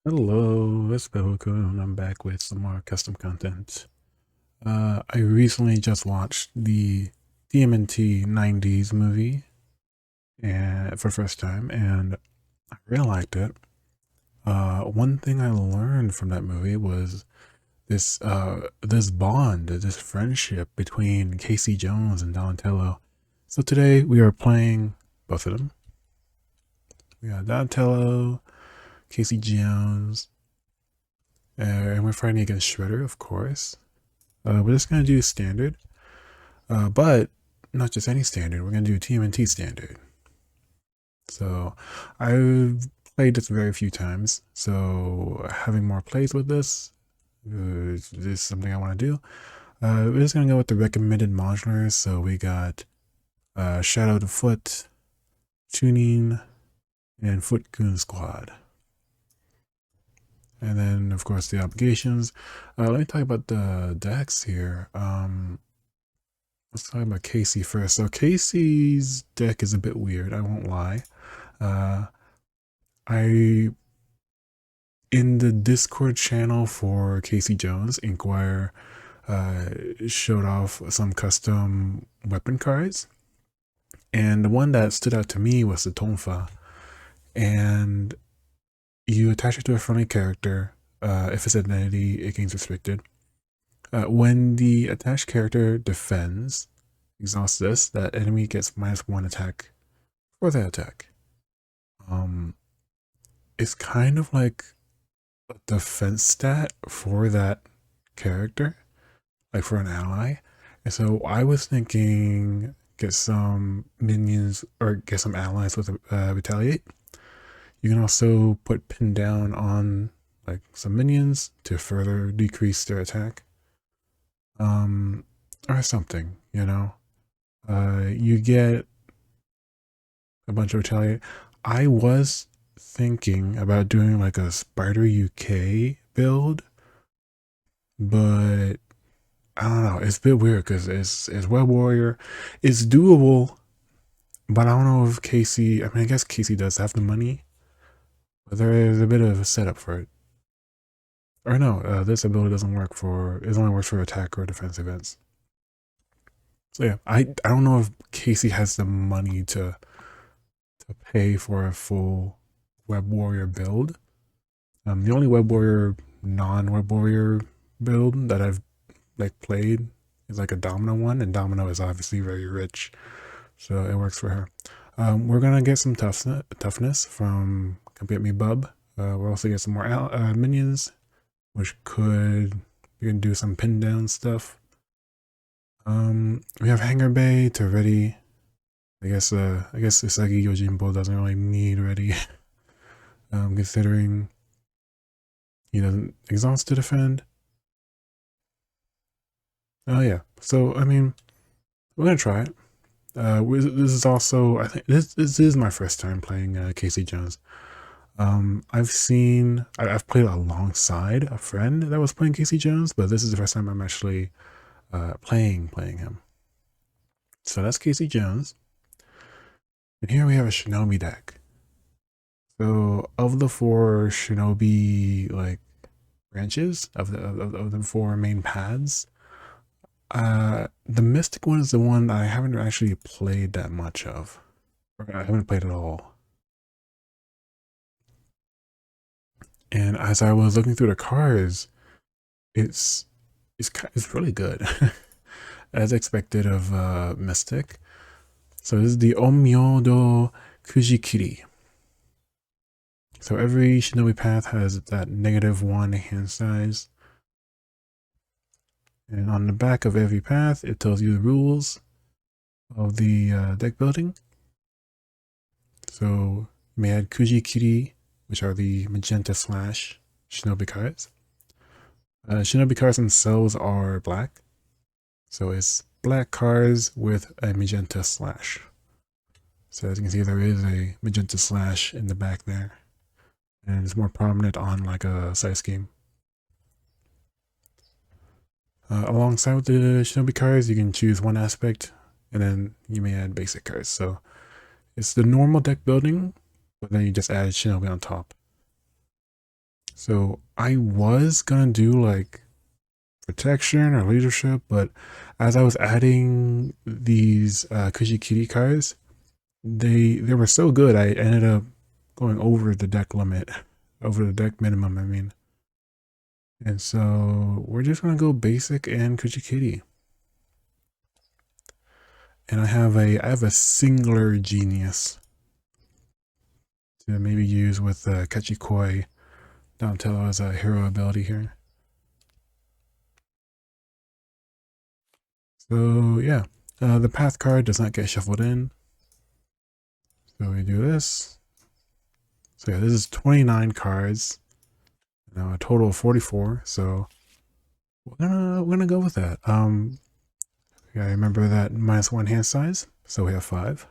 Hello, it's Biblical, and I'm back with some more custom content. I recently just watched the TMNT 90s movie and for the first time, and I really liked it. One thing I learned from that movie was this bond, this friendship between Casey Jones and Donatello. So today we are playing both of them. We got Donatello, Casey Jones, and we're fighting against Shredder, of course. We're just going to do standard, but not just any standard. We're going to do TMNT standard. So I've played this very few times. So having more plays with this is something I want to do. We're just going to go with the recommended modulars. So we got Shadow to Foot, Tuning, and Foot Goon Squad. And then, of course, the obligations. Let me talk about the decks here. Let's talk about Casey first. So Casey's deck is a bit weird, I won't lie. I in the Discord channel for Casey Jones, Inkwire showed off some custom weapon cards. And the one that stood out to me was the Tonfa. And you attach it to a friendly character. If it's an entity, it gains restricted. When the attached character defends, exhausts this, that enemy gets -1 attack for that attack. It's kind of like a defense stat for that character, like for an ally. And so I was thinking get some minions or get some allies with retaliate. You can also put pin down on like some minions to further decrease their attack. Or something, you know. You get a bunch of retaliate. I was thinking about doing like a Spider UK build, but I don't know. It's a bit weird because it's Web Warrior. It's doable, but I don't know if Casey. I mean, I guess Casey does have the money, but there is a bit of a setup for it. Or no, this ability doesn't work for. It only works for attack or defense events. So yeah, I don't know if Casey has the money to pay for a full Web Warrior build. The only Web Warrior non-Web Warrior build that I've like played is like a Domino one, and Domino is obviously very rich, so it works for her. We're gonna get some toughness from Come Get Me Bub. We'll also get some more minions, which could we can do some pin down stuff. We have Hangar Bay to ready. I guess Isagi Yojimbo doesn't really need ready, considering he doesn't exhaust to defend. Oh yeah, so I mean, we're gonna try it. This is also I think this is my first time playing Casey Jones. I've played alongside a friend that was playing Casey Jones, but this is the first time I'm actually playing him. So that's Casey Jones. And here we have a Shinobi deck. So of the 4 Shinobi like branches of the 4 main paths, the Mystic one is the one I haven't actually played that much of. Or I haven't played at all. And as I was looking through the cards, it's really good, as expected of Mystic. So this is the Omyodo Kuji-Kiri. So every Shinobi path has that -1 hand size. And on the back of every path, it tells you the rules of the deck building. So you may add Kuji-Kiri, which are the magenta slash Shinobi cards. Shinobi cards themselves are black. So it's black cards with a magenta slash. So as you can see, there is a magenta slash in the back there. And it's more prominent on like a side scheme. Alongside with the Shinobi cards, you can choose one aspect, and then you may add basic cards. So it's the normal deck building, but then you just add Shinobi on top. So I was gonna do like protection or leadership, but as I was adding these Kuji-Kiri cards, they were so good I ended up going over the deck limit, over the deck minimum, I mean. And so we're just gonna go basic and Kuji-Kiri. And I have a singular genius to maybe use with Kachikoi Donatello as a hero ability here. So yeah, the path card does not get shuffled in. So we do this. So yeah, this is 29 cards. Now a total of 44. So we're gonna go with that. Yeah, remember that -1 hand size. So we have 5.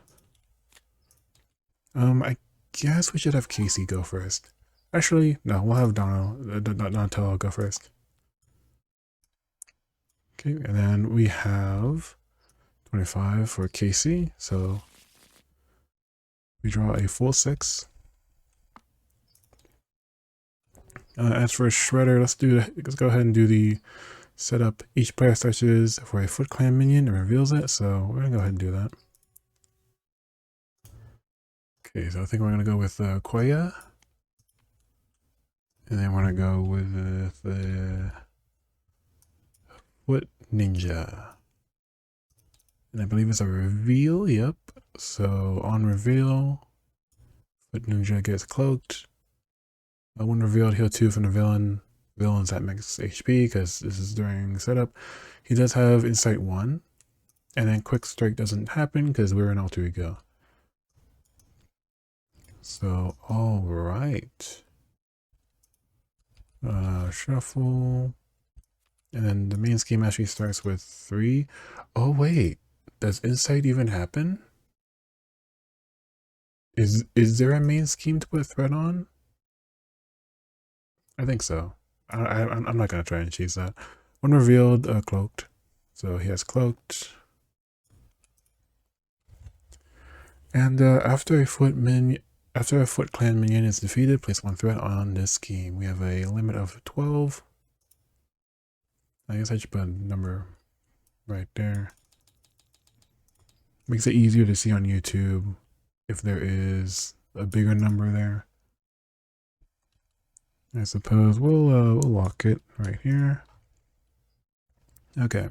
I guess we should have Casey go first. Actually, no, we'll have Donatello go first. Okay, and then we have 25 for Casey. So we draw a full 6. As for Shredder, let's go ahead and do the setup. Each player searches for a Foot Clan minion and reveals it. So we're gonna go ahead and do that. Okay, so I think we're gonna go with Koya. And then we're gonna go with the Foot Ninja. And I believe it's a reveal, yep. So on reveal, Foot Ninja gets cloaked. When revealed, heal 2 from the villains at max HP, because this is during setup. He does have Insight 1. And then Quick Strike doesn't happen because we're an alter ego. So, alright. Shuffle. And then the main scheme actually starts with 3. Oh wait, does Insight even happen? Is there a main scheme to put threat on? I think so. I'm not gonna try and cheese that. When revealed, cloaked. So he has cloaked. And after a Foot Clan minion is defeated, place 1 threat on this scheme. We have a limit of 12. I guess I should put a number right there. Makes it easier to see on YouTube if there is a bigger number there. I suppose we'll lock it right here. Okay.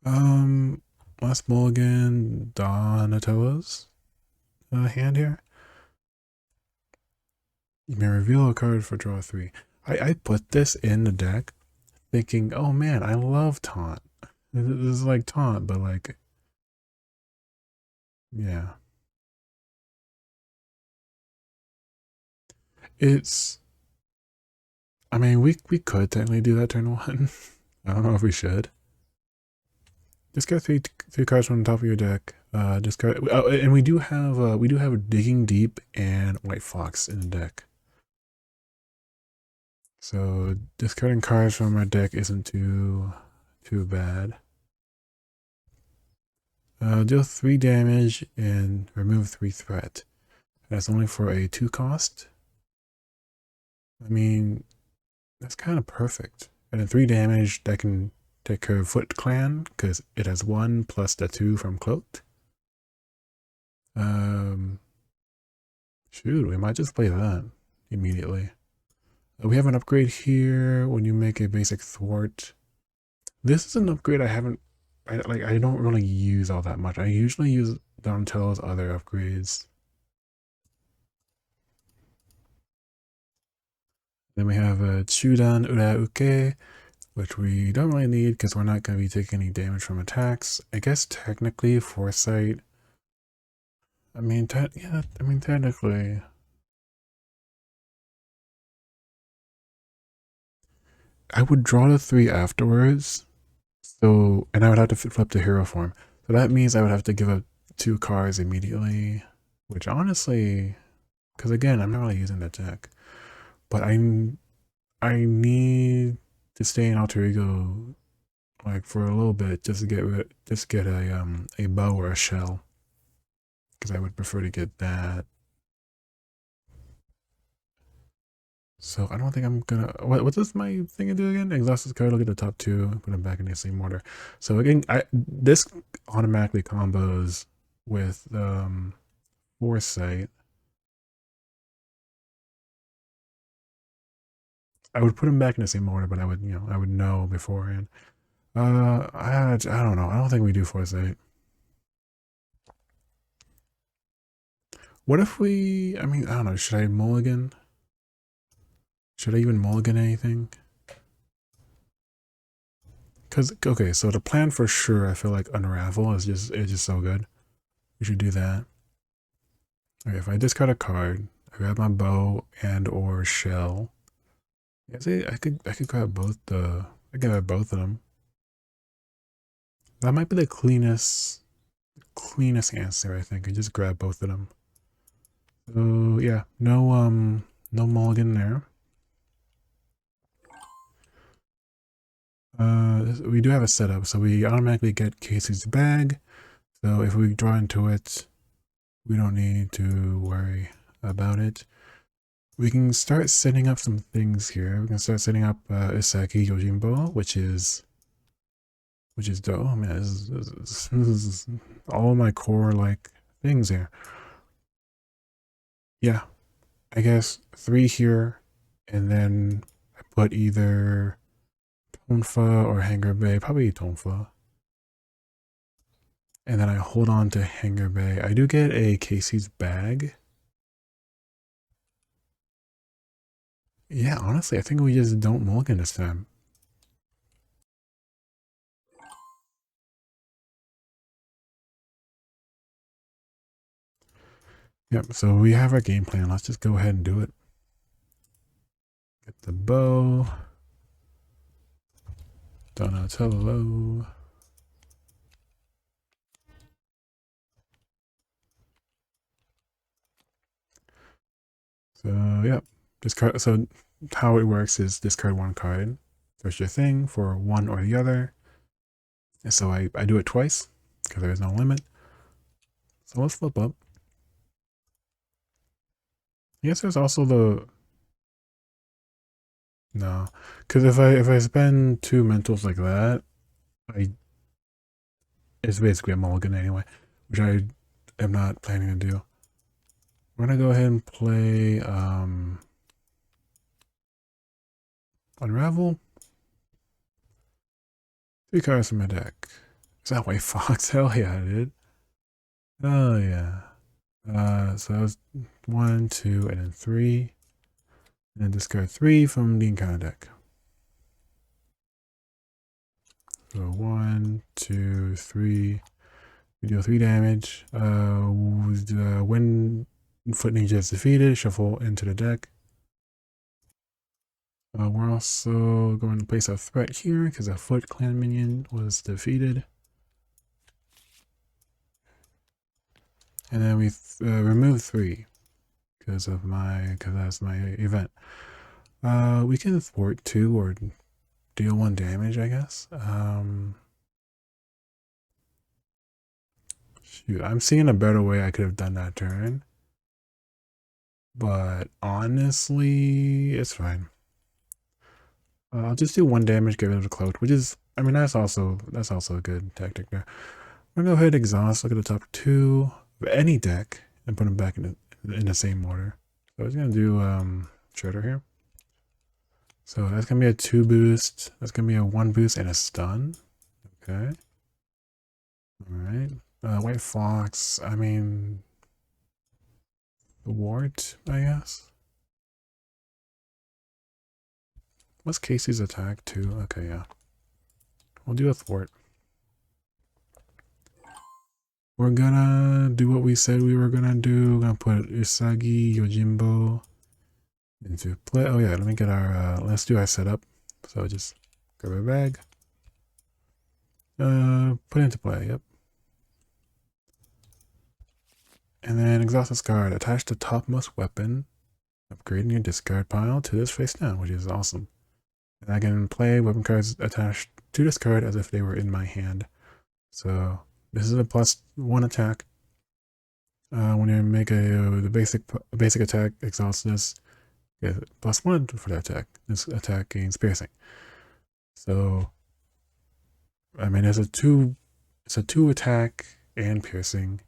Last mulligan, Donatello's hand here. You may reveal a card for draw 3. I put this in the deck thinking, oh man, I love taunt. This is like taunt, but like, yeah. I mean, we could technically do that turn 1. I don't know if we should. Discard three cards from the top of your deck. Discard. Oh, and we do have Digging Deep and White Fox in the deck. So discarding cards from our deck isn't too bad. Deal 3 damage and remove 3 threat. That's only for a 2 cost. I mean, that's kind of perfect. And then 3 damage that can take care of Foot Clan because it has 1 plus the 2 from Cloaked. Shoot, we might just play that immediately. We have an upgrade here when you make a basic thwart. This is an upgrade I don't really use all that much. I usually use Donatello's other upgrades. Then we have a Chudan Urauke, which we don't really need because we're not going to be taking any damage from attacks. I guess technically Foresight. I mean, technically. I would draw the 3 afterwards. So, and I would have to flip to hero form. So that means I would have to give up 2 cards immediately, which honestly, because again, I'm not really using that deck, but I need to stay in alter ego like for a little bit just to get a bow or a shell, because I would prefer to get that. So I don't think I'm gonna. What does my thing do again? Exhaust this card. Look at the top two. Put them back in the same order. So again, this automatically combos with foresight. I would put them back in the same order, but I would I would know beforehand. I don't know. I don't think we do foresight. What if we? I mean, I don't know. Should I mulligan? Should I even mulligan anything? Because okay, so the plan for sure, I feel like Unravel is just so good. We should do that. Okay, if I discard a card, I grab my bow and or shell. Yeah, see, I could grab both I could grab both of them. That might be the cleanest answer, I think. I just grab both of them. So yeah, no mulligan there. We do have a setup, so we automatically get Casey's bag. So if we draw into it, we don't need to worry about it. We can start setting up some things here. We can start setting up Isaki Yojimbo, which is dope. Oh man, this is all my core like things here. Yeah, I guess 3 here, and then I put either Tonfa or Hangar Bay, probably Tonfa. And then I hold on to Hangar Bay. I do get a Casey's bag. Yeah, honestly, I think we just don't mulligan this time. Yep, so we have our game plan. Let's just go ahead and do it. Get the bow. Donatello. So, yep. Discard. So, how it works is discard 1 card. Search your thing for one or the other. And so I do it twice because there is no limit. So let's flip up. I guess there's also the no, because if I spend 2 mentals like that, it's basically a mulligan anyway, which I am not planning to do. We're gonna go ahead and play Unravel. 3 cards from my deck. Is that White Fox? Hell yeah, I did. Oh yeah. So that was 1, 2, and then 3. And discard 3 from the encounter deck. So 1, 2, 3. We deal 3 damage. When Foot Ninja is defeated, shuffle into the deck. We're also going to place a threat here because a Foot Clan minion was defeated. And then we remove 3 because that's my event. We can thwart 2 or deal 1 damage, I guess. Shoot, I'm seeing a better way I could have done that turn. But honestly, it's fine. I'll just do 1 damage, get rid of the cloak, which is, I mean, that's also a good tactic there. I'm gonna go ahead and exhaust, look at the top 2 of any deck, and put them back in the same order. So I was gonna do Shredder here. So that's gonna be a 2 boost, that's gonna be a 1 boost and a stun. Okay. Alright. White Fox, I mean, the wart, I guess. What's Casey's attack too? Okay, yeah. We'll do a thwart. We're gonna do what we said we were gonna do. We're gonna put Usagi Yojimbo into play. Oh yeah, let me get our let's do our setup. So just grab a bag. Put into play, yep. And then exhaust this card. Attach the topmost weapon, upgrading your discard pile to this face down, which is awesome. And I can play weapon cards attached to this card as if they were in my hand. So this is a +1 attack. When you make the basic attack, exhaust this, Okay, +1 for the attack. This attack gains piercing. So, I mean, it's a two attack and piercing.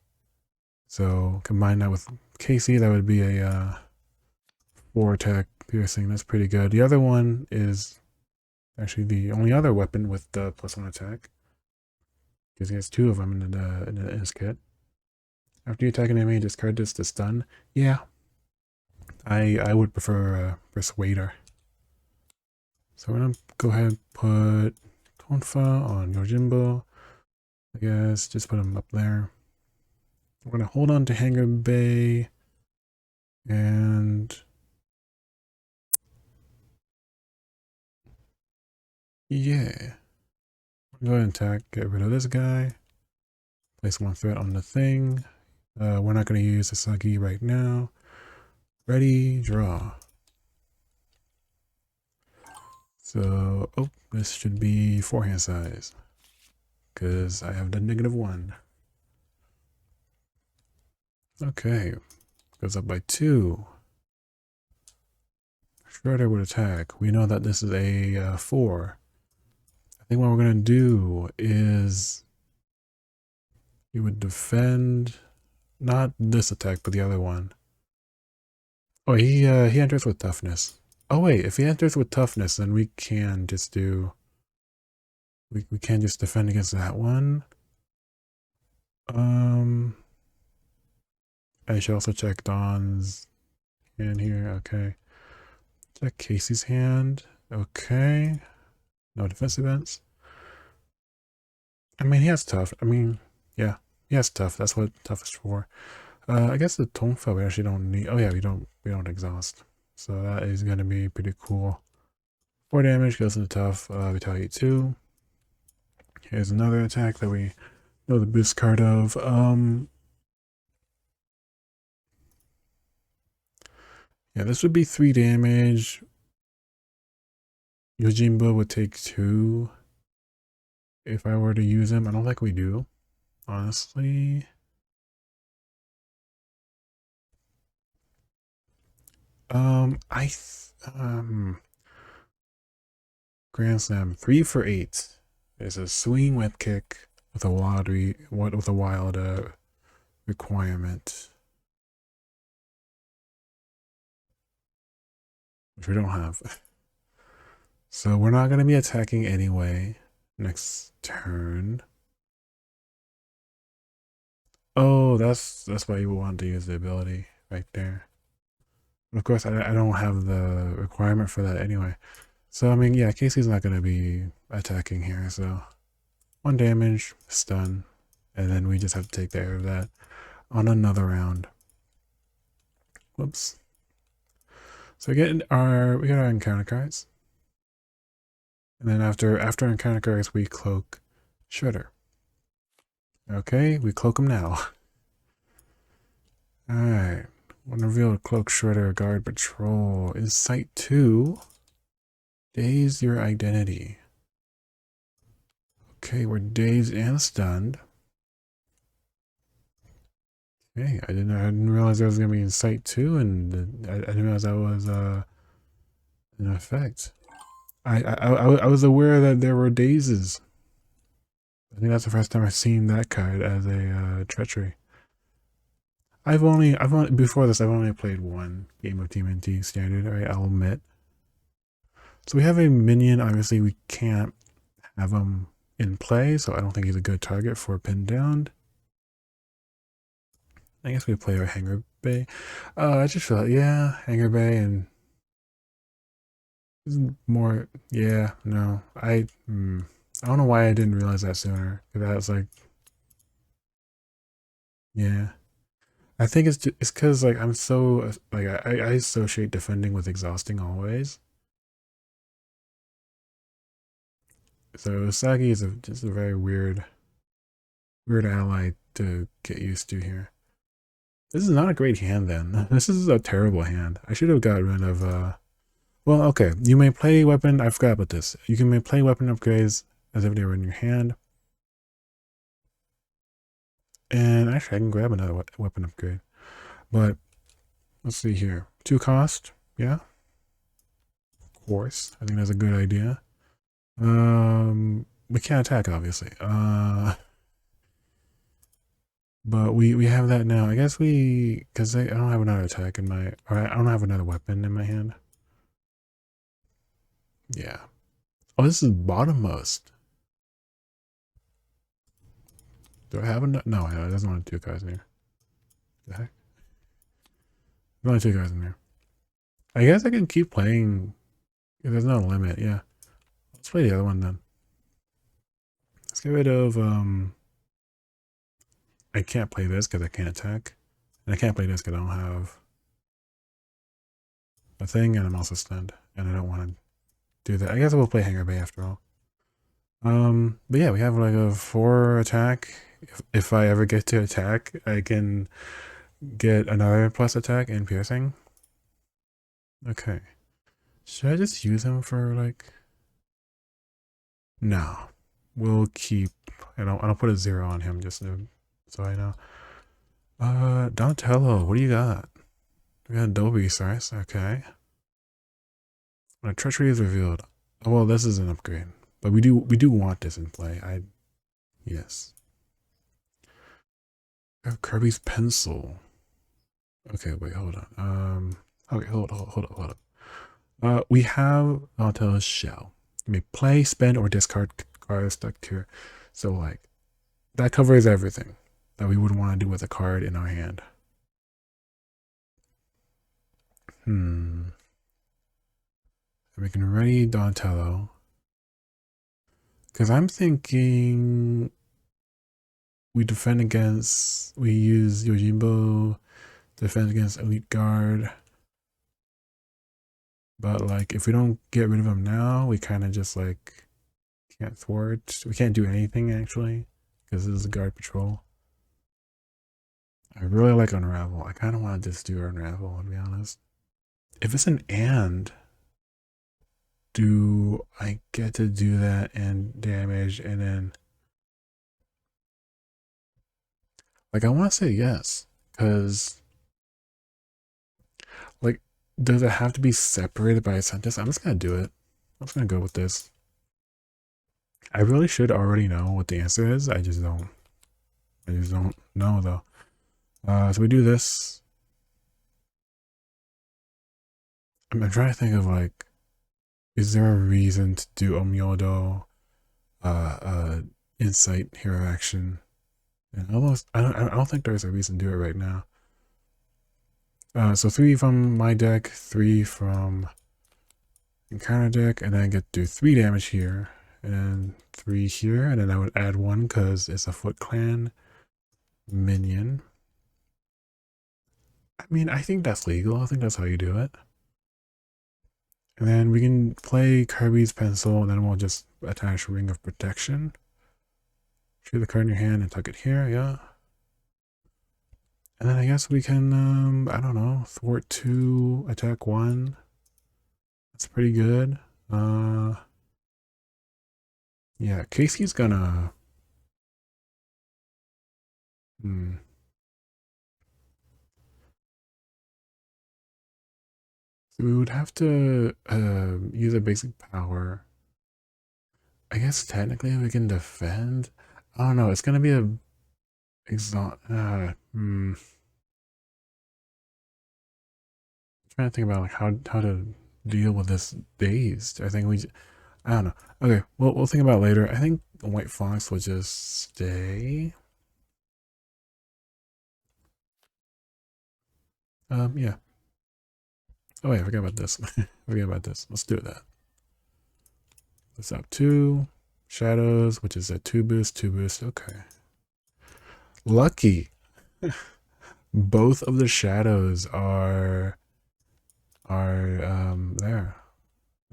So combine that with Casey, that would be a 4 attack piercing. That's pretty good. The other one is actually the only other weapon with the +1 attack, because he has 2 of them in his kit. After you attack an enemy, discard this to stun. Yeah, I would prefer Persuader. So we're gonna go ahead and put Tonfa on Yojimbo. I guess just put him up there. We're gonna hold on to Hangar Bay and yeah. Go ahead and attack, get rid of this guy. Place 1 threat on the thing. We're not gonna use Asagi right now. Ready, draw. So, oh, this should be 4-hand size, because I have the -1. Okay, goes up by 2. Shredder would attack. We know that this is a 4. I think what we're gonna do is he would defend, not this attack, but the other one. Oh, he enters with toughness. Oh wait, if he enters with toughness, then we can just do. We can just defend against that one. I should also check Don's hand here. Okay. Check Casey's hand. Okay. No defense events. I mean, he has tough. I mean, yeah, he has tough. That's what tough is for. I guess the Tonfa we actually don't need. Oh yeah, we don't exhaust. So that is gonna be pretty cool. 4 damage goes into tough. Retaliate 2. Here's another attack that we know the boost card of. Yeah, this would be 3 damage. Yojimbo would take 2 if I were to use him. I don't think we do, honestly. Grand Slam 3 for 8 is a swing whip kick with a wild requirement, which we don't have. So we're not going to be attacking anyway next turn. Oh, that's why you want to use the ability right there. Of course, I don't have the requirement for that anyway. So, I mean, yeah, Casey's not going to be attacking here. So, 1 damage, stun, and then we just have to take care of that on another round. Whoops. So we get our encounter cards. And then after encounter cards, we cloak Shredder. Okay, we cloak him now. Alright. When revealed, cloak Shredder guard patrol is sight 2. Daze your identity. Okay, we're dazed and stunned. Okay, I didn't realize that was gonna be in sight 2, and I didn't realize that was an effect. I was aware that there were dazes. I think that's the first time I've seen that card as a treachery. I've only before this I've only played 1 game of TMNT standard, right? I'll admit. So we have a minion. Obviously, we can't have him in play, so I don't think he's a good target for pinned down. I guess we play our Hangar Bay. I just feel like, yeah, Hangar Bay and more. Yeah, no, I don't know why I didn't realize that sooner. Because I was like, yeah. I think it's because like I'm so like I associate defending with exhausting always. So Sagi is just a very weird ally to get used to here. This is not a great hand then. This is a terrible hand. I should have got rid of well, okay. You may play weapon. I forgot about this. You may play weapon upgrades as if they were in your hand. And actually, I can grab another weapon upgrade. But let's see here. 2 cost. Yeah. horse. I think that's a good idea. We can't attack, obviously. But we have that now. I guess because I don't have another attack in my, or I don't have another weapon in my hand. Yeah. Oh, this is bottommost. Do I have enough? No, it doesn't want 2 cards in here. The heck? There's only 2 cards in there. I guess I can keep playing. There's no limit. Yeah. Let's play the other one then. Let's get rid of I can't play this because I can't attack. And I can't play this because I don't have a thing, and I'm also stunned. And I don't want to do that. I guess I will play Hangar Bay after all. But yeah, we have like a 4 attack. If I ever get to attack, I can get another plus attack and piercing. Okay. Should I just use him for like? No. We'll keep. I don't put a 0 on him just so I know. Donatello, what do you got? We got Adobe Source, okay. When a treachery is revealed. Oh well, this is an upgrade. But we do want this in play. Yes. I have Kirby's pencil. Okay, wait, hold on. Okay, hold up. We have Donatello's shell. You may play, spend, or discard cards stuck here. So like that covers everything that we would want to do with a card in our hand. And we can ready Donatello. Because I'm thinking we use Yojimbo, defend against Elite Guard. But like if we don't get rid of him now, we kind of just like can't thwart. We can't do anything actually because this is a guard patrol. I really like Unravel. I kind of want to just do Unravel, to be honest. If it's an and, do I get to do that and damage and then like I want to say yes because like does it have to be separated by a sentence? I'm just gonna do it. I'm just gonna go with this. I really should already know what the answer is. I just don't know though. So we do this. I'm trying to think of like, is there a reason to do Omyodo, Insight, Hero Action? And almost, I don't think there's a reason to do it right now. So 3 from my deck, 3 from encounter deck, and then I get to do 3 damage here, and 3 here, and then I would add 1 because it's a Foot Clan minion. I mean, I think that's legal. I think that's how you do it. And then we can play Kirby's pencil, and then we'll just attach Ring of Protection. Shoot the card in your hand and tuck it here, yeah. And then I guess we can, I don't know, thwart 2, attack 1. That's pretty good. Yeah, Casey's gonna... So we would have to use a basic power. I guess technically we can defend. I don't know. It's gonna be a trying to think about like how to deal with this dazed. I don't know. Okay, well we'll think about it later. I think the White Fox will just stay. Yeah. Oh wait, I forgot about this. I forgot about this. Let's do that. Let's up 2 shadows, which is a 2 boost, 2 boost. Okay. Lucky. Both of the shadows are there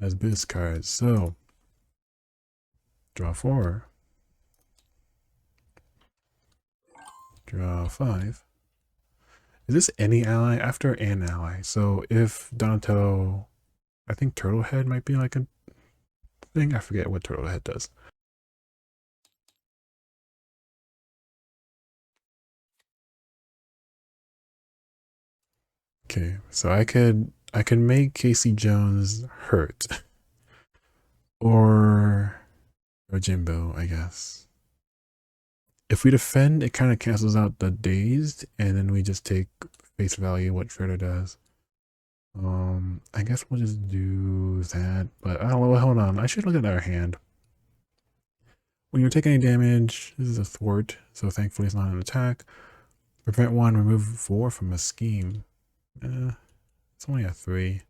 as boost cards. So draw 4, draw 5. Is this any ally? After an ally. So if Donatello, I think Turtlehead might be like a thing. I forget what Turtlehead does. Okay, so I could I can make Casey Jones hurt. Or Jimbo, I guess. If we defend, it kind of cancels out the dazed, and then we just take face value what Shredder does. I guess we'll just do that, but oh, hold on. I should look at our hand. When you take any damage, this is a thwart, so thankfully it's not an attack. Prevent 1, remove 4 from a scheme. It's only a 3.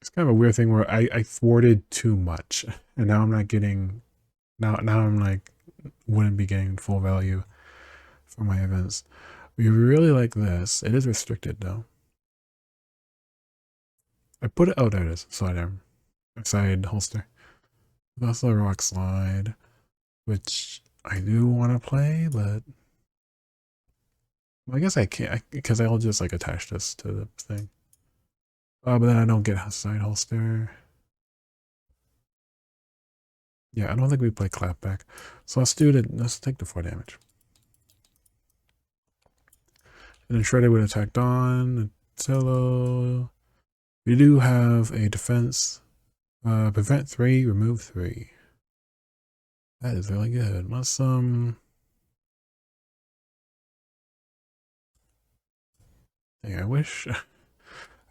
It's kind of a weird thing where I thwarted too much, and now I'm not getting. Now I'm like, wouldn't be getting full value for my events. We really like this. It is restricted though. I put it. Oh, there it is. Side holster. There's also a rock slide, which I do want to play, but well, I guess I can't because I'll just like attach this to the thing. But then I don't get a side holster. Yeah, I don't think we play clapback. So let's take the 4 damage. And then Shredder would attack Dawn, Cello. We do have a defense. Prevent 3, remove 3. That is really good. Let's dang, I wish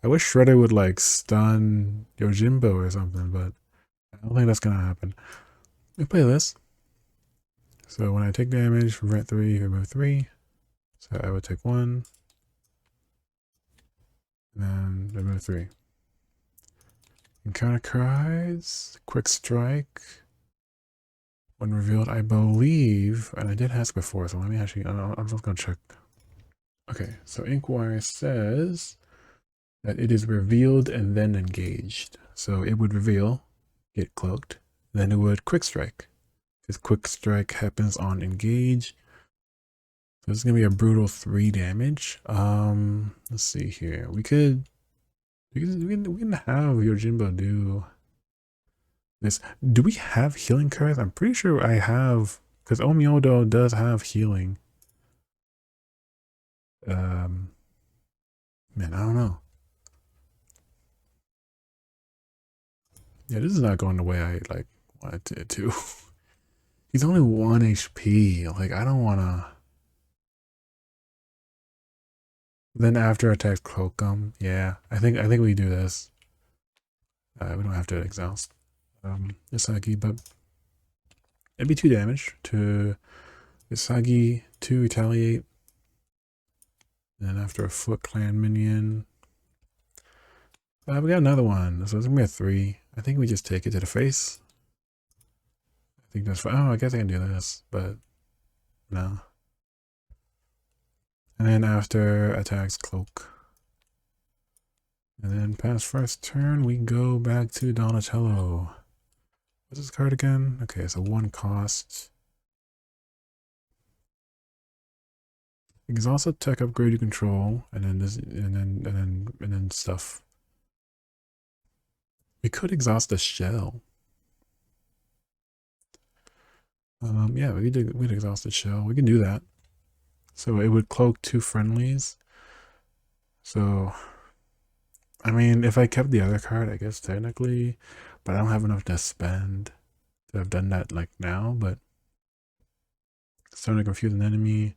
Shredder would like stun Yojimbo or something, but I don't think that's gonna happen. We play this. So when I take damage, prevent 3, remove 3. So I would take 1. And then remove 3. Encounter cards, quick strike. When revealed, I believe, and I did ask before, so let me actually, I'm just gonna check. Okay, so Inkwire says that it is revealed and then engaged. So it would reveal, get cloaked, then it would quick strike. Because quick strike happens on engage. So this is gonna be a brutal 3 damage. Let's see here. We can have Yojimbo do this. Do we have healing cards? I'm pretty sure I have, because Omyodo does have healing. Man, I don't know. Yeah, this is not going the way I like wanted it to. He's only 1 HP. Like, I don't wanna. Then after attacks Cloakum. Yeah, I think we do this. We don't have to exhaust Isagi, but it'd be 2 damage to Isagi to retaliate. And then after a Foot Clan minion. We got another one. So it's gonna be a 3. I think we just take it to the face. I think that's fine. Oh, I guess I can do this, but no. And then after attacks Cloak. And then past first turn, we go back to Donatello. What's this card again? Okay, so 1 cost. Exhaust a tech upgrade you control, and then this, and then stuff. We could exhaust the shell. Yeah, we'd exhaust the shell. We can do that. So it would cloak 2 friendlies. So, I mean, if I kept the other card, I guess technically, but I don't have enough to spend to have done that like now. But starting to confuse an enemy.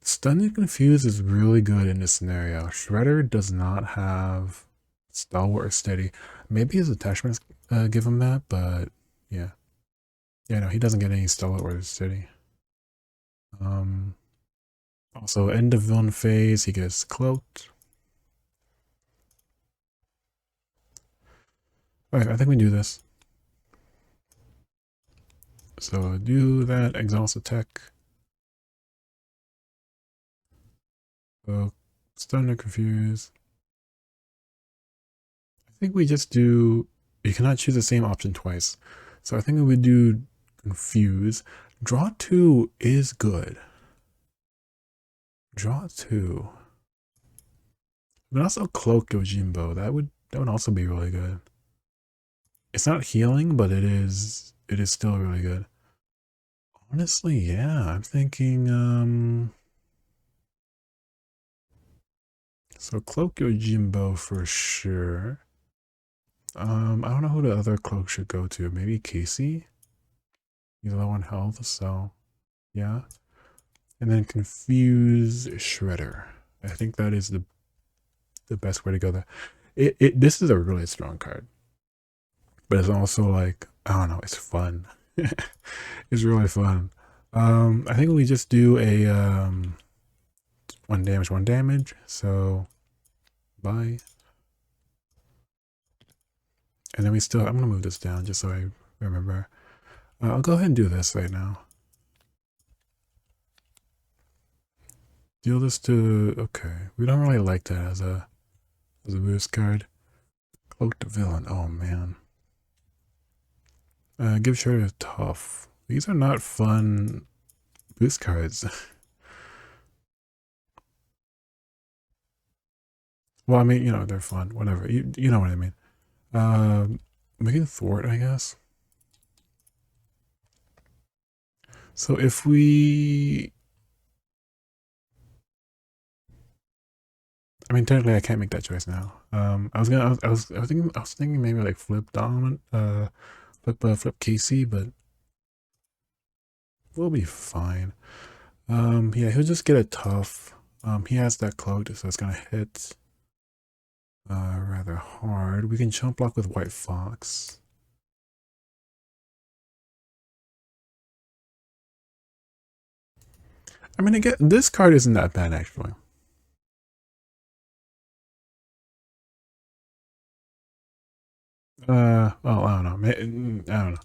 Stun and confuse is really good in this scenario. Shredder does not have stalwart or steady. Maybe his attachments give him that, but yeah. Yeah, no, he doesn't get any stalwart or steady. Also, end of villain phase, he gets cloaked. Alright, I think we do this. So do that, exhaust attack. So stun or confuse. I think we just do, you cannot choose the same option twice. So I think we would do confuse. Draw 2 is good. Draw 2. But also cloak Yojimbo. That would also be really good. It's not healing, but it is still really good. Honestly, yeah, I'm thinking So cloak your Jimbo for sure. I don't know who the other cloak should go to. Maybe Casey? He's low on health, so yeah. And then confuse Shredder. I think that is the best way to go there. This is a really strong card. But it's also like, I don't know, it's fun. It's really fun. I think we just do a one damage. So bye. And then I'm gonna move this down just so I remember. I'll go ahead and do this right now. Deal this to, okay. We don't really like that as a boost card. Cloak the villain, oh man. Give Shredder tough. These are not fun boost cards. Well, I mean, you know, they're fun, whatever. You know what I mean. Making thwart, I guess. So if we, I mean, technically, I can't make that choice now. I was thinking maybe like flip dominant, flip Casey, but we'll be fine. Yeah, he'll just get a tough. He has that cloak, so it's gonna hit rather hard. We can jump block with White Fox. I mean, again, this card isn't that bad actually. Well, I don't know. I don't know.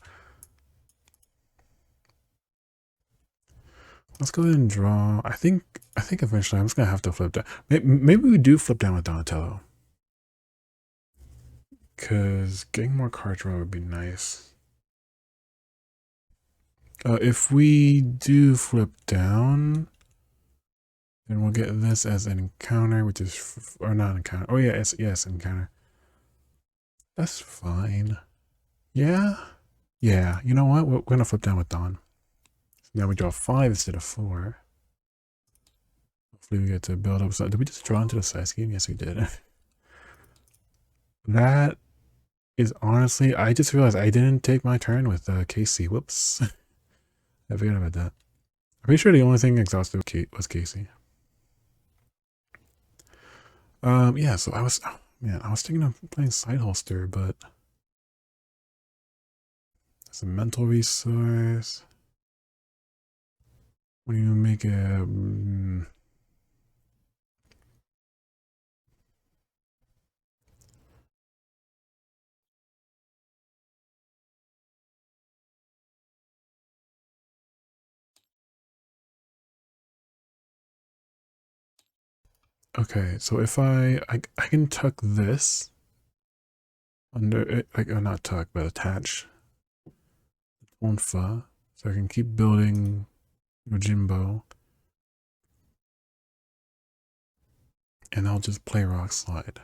Let's go ahead and draw. I think eventually I'm just gonna have to flip down. Maybe we do flip down with Donatello, because getting more card draw would be nice. If we do flip down, then we'll get this as an encounter, which is or not encounter. Oh yeah, yes, encounter. That's fine. Yeah, yeah. You know what? We're gonna flip down with Dawn. Now we draw 5 instead of 4. Hopefully we get to build up. So did we just draw into the side scheme? Yes, we did. That is honestly, I just realized I didn't take my turn with Casey. Whoops. I forgot about that. I'm pretty sure the only thing exhausted was Casey. Yeah, so I was thinking of playing Side Holster, but it's a mental resource. When you make a okay, so if I can tuck this under it, like not tuck, but attach Tonfa, so I can keep building Yojimbo, and I'll just play Rock Slide.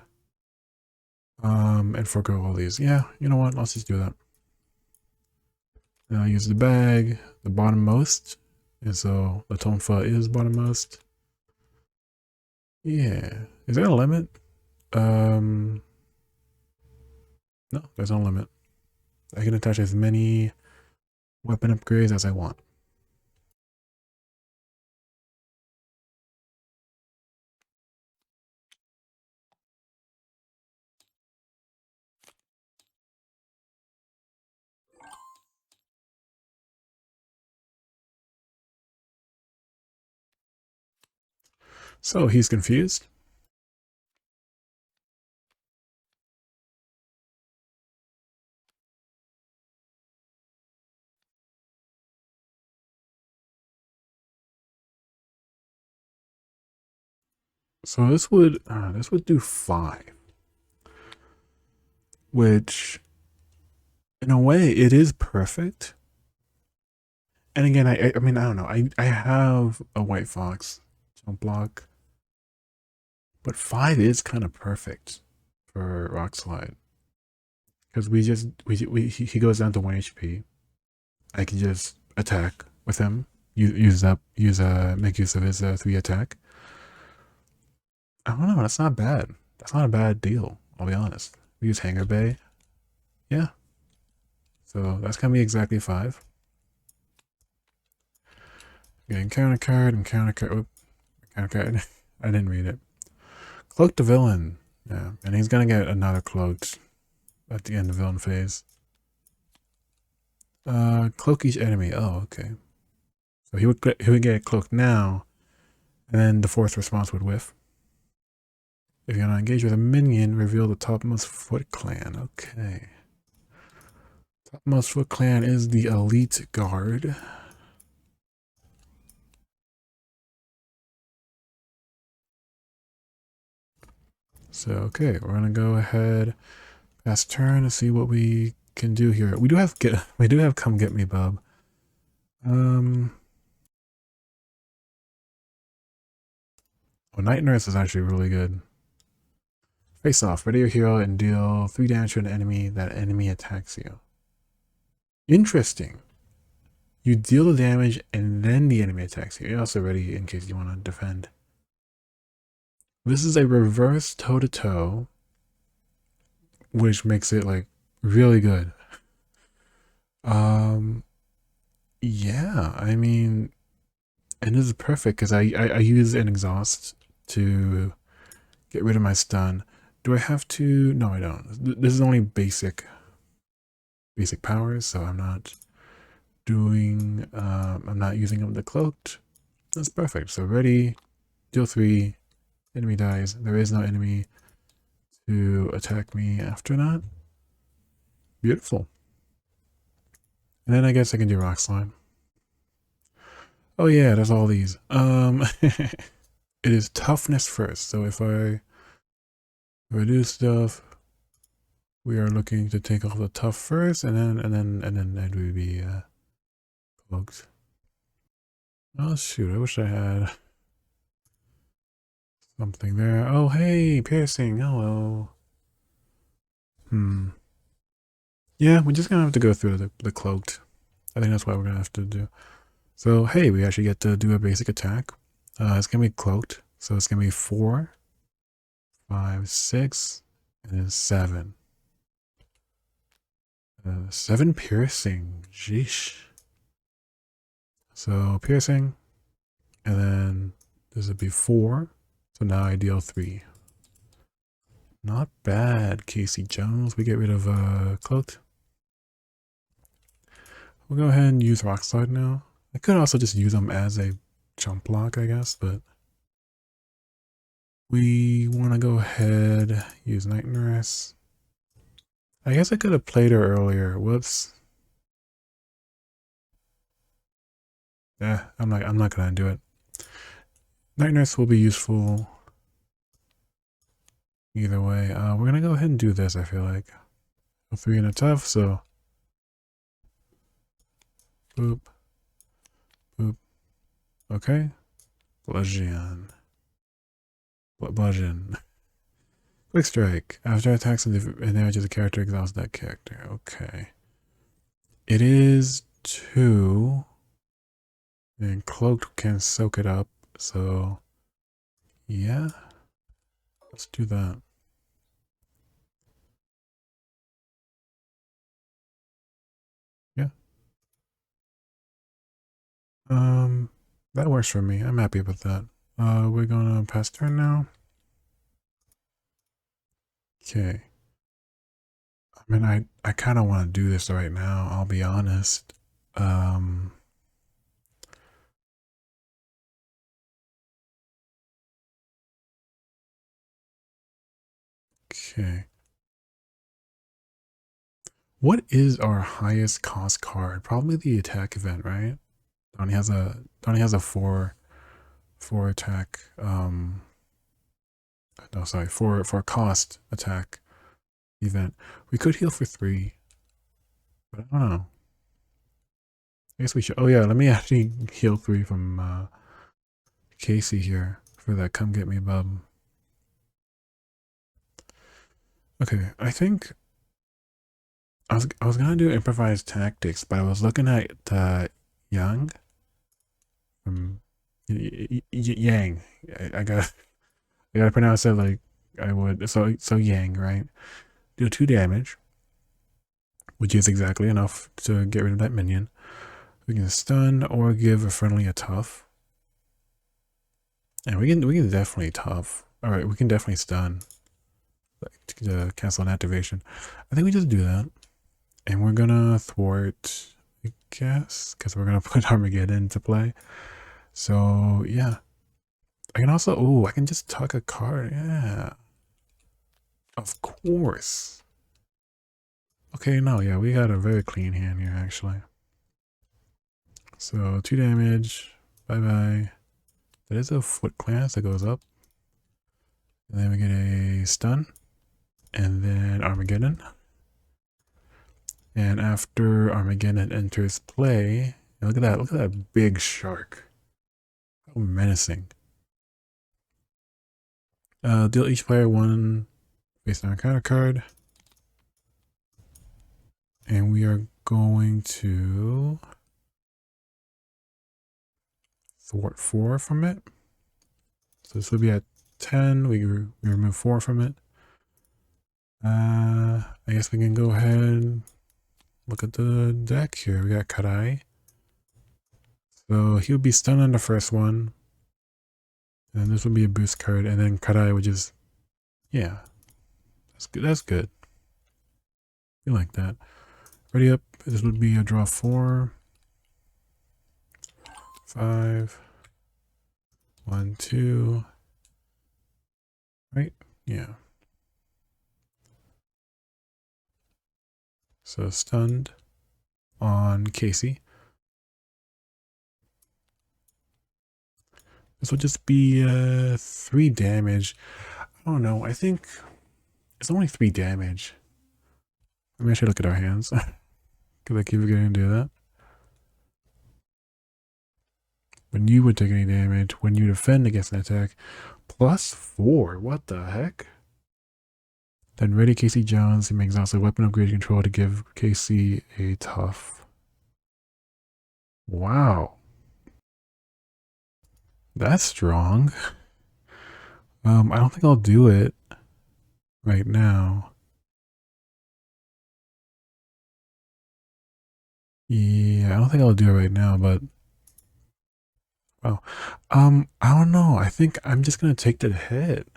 And forego all these. Yeah, you know what? Let's just do that. And I'll use the bag, the bottommost, and so the Tonfa is bottommost. Yeah, is there a limit? No, there's no limit. I can attach as many weapon upgrades as I want. So he's confused. So this would do 5, which in a way it is perfect. And again, I mean, I don't know. I have a White Fox jump block, but 5 is kind of perfect for Rock Slide, because he goes down to 1 HP. I can just attack with him. Make use of his 3 attack. I don't know. That's not bad. That's not a bad deal. I'll be honest. We use Hanger Bay. Yeah. So that's gonna be exactly 5. Okay, encounter card, encounter card. Oop, encounter card. I didn't read it. Cloak the villain. Yeah, and he's gonna get another cloaked at the end of villain phase. Cloak each enemy. Oh, okay. So he would get cloaked now, and then the 4th response would whiff. If you're not engaged with a minion, reveal the topmost Foot Clan. Okay. Topmost Foot Clan is the Elite Guard. So okay, we're gonna go ahead, pass turn, and see what we can do here. We do have Come Get Me, Bub. Well, Night Nurse is actually really good. Face off, ready your hero and deal 3 damage to an enemy. That enemy attacks you. Interesting. You deal the damage and then the enemy attacks you. You're also ready in case you want to defend. This is a reverse toe-to-toe, which makes it like really good. Yeah, I mean, and this is perfect because I use an exhaust to get rid of my stun. Do I have to? No, I don't. This is only basic powers, so I'm not doing, I'm not using up the cloaked. That's perfect. So ready, deal 3, enemy dies. There is no enemy to attack me after that. Beautiful. And then I guess I can do rock slime. Oh yeah, there's all these. It is toughness first. So if I do stuff, we are looking to take off the tough first, and then it would be cloaked. Oh shoot! I wish I had something there. Oh hey, piercing. Hello. Yeah, we're just gonna have to go through the cloaked. I think that's what we're gonna have to do. So hey, we actually get to do a basic attack. It's gonna be cloaked, so it's gonna be 4, 5, 6, and then 7. 7 piercing. Jeesh. So piercing, and then this would be 4. So now I deal 3. Not bad, Casey Jones. We get rid of cloaked. We'll go ahead and use rock slide now. I could also just use them as a jump block, I guess, but we want to go ahead, use Night Nurse. I guess I could have played her earlier. Whoops. Yeah, I'm not gonna do it. Night Nurse will be useful either way. We're gonna go ahead and do this, I feel like. A 3 and a tough, so boop. Boop. Okay. Bludgeon. Bludgeon. Quick strike. After attacks and damages a character, exhausts that character. Okay. It is 2. And cloaked can soak it up. So yeah. Let's do that. Yeah. That works for me. I'm happy with that. We're gonna pass turn now. Okay. I mean, I kind of want to do this right now, I'll be honest. Okay. What is our highest cost card? Probably the attack event, right? Donnie has a 4 attack. No, sorry, 4 cost attack event. We could heal for 3, but I don't know. I guess we should. Oh yeah, let me actually heal 3 from Casey here for that Come Get Me, Bub. Okay, I think I was gonna do improvised tactics, but I was looking at Yang from Yang. I got I gotta pronounce it like I would. So Yang, right? Deal 2 damage, which is exactly enough to get rid of that minion. We can stun or give a friendly a tough. And we can definitely tough. Alright, we can definitely stun. Like to cancel an activation. I think we just do that. And we're gonna thwart, I guess, because we're gonna put Armageddon into play. So yeah. I can also, oh, I can just tuck a card. Yeah. Of course. Okay, no, yeah, we got a very clean hand here, actually. So 2 damage. Bye bye. That is a Foot Cleanse that goes up. And then we get a stun. And then Armageddon. And after Armageddon enters play, look at that big shark. How menacing. Deal each player 1 face down counter card. And we are going to thwart 4 from it. So this will be at 10. We remove 4 from it. I guess we can go ahead and look at the deck here. We got Karai. So he would be stunned on the first one. And this would be a boost card. And then Karai would just, yeah. That's good. That's good. I like that. Ready up. This would be a draw 4. 5. 1, 2. Right? Yeah. So stunned on Casey. This will just be 3 damage. I don't know. I think it's only 3 damage. Maybe I should look at our hands. Because I keep forgetting to do that. When you would take any damage, when you defend against an attack, +4. What the heck? Then ready Casey Jones. He makes also weapon upgrade control to give Casey a tough. Wow. That's strong. I don't think I'll do it right now. Yeah, I don't think I'll do it right now, but well, I don't know. I think I'm just gonna take the hit.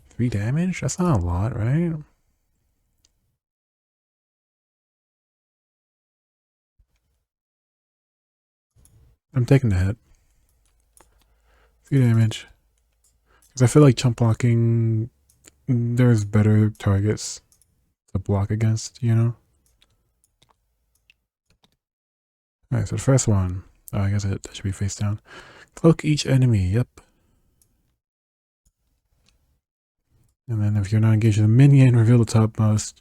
3 damage? That's not a lot, right? I'm taking the hit. 3 damage. Because I feel like chump blocking, there's better targets to block against, you know? Alright, so the first one. Oh, I guess that should be face down. Cloak each enemy, yep. And then if you're not engaged with a minion, reveal the topmost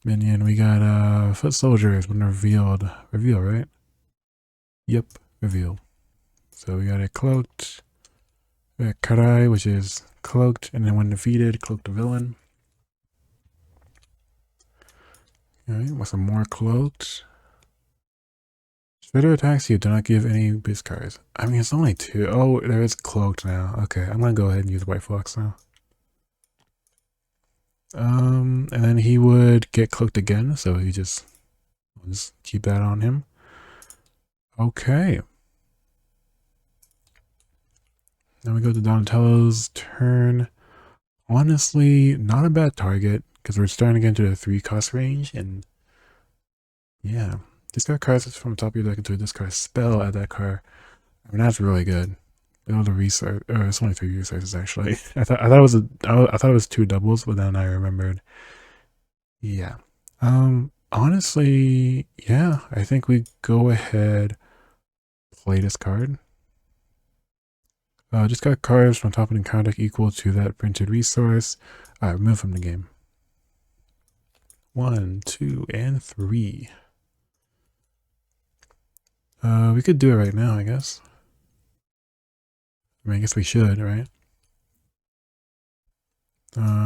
minion. We got foot soldiers when revealed. Reveal, right? Yep, reveal. So we got a cloaked. We got Karai, which is cloaked, and then when defeated, cloaked the villain. Alright, with some more cloaked. Shredder attacks you, do not give any boost cards. I mean, it's only 2. Oh, there is cloaked now. Okay, I'm gonna go ahead and use White Fox now. And then he would get cloaked again, so he just keep that on him. Okay. Now we go to Donatello's turn. Honestly, not a bad target, because we're starting to get into the 3 cost range, and yeah. Discard cards from the top of your deck into a discard spell at that card. I mean, that's really good. With all the resource, it's only 3 resources actually. I thought it was 2 doubles, but then I remembered. Yeah. Honestly, yeah. I think we go ahead, play this card. Just got cards from top of the encounter deck equal to that printed resource. Remove from the game. 1, 2, and 3. We could do it right now, I guess. I mean, I guess we should, right?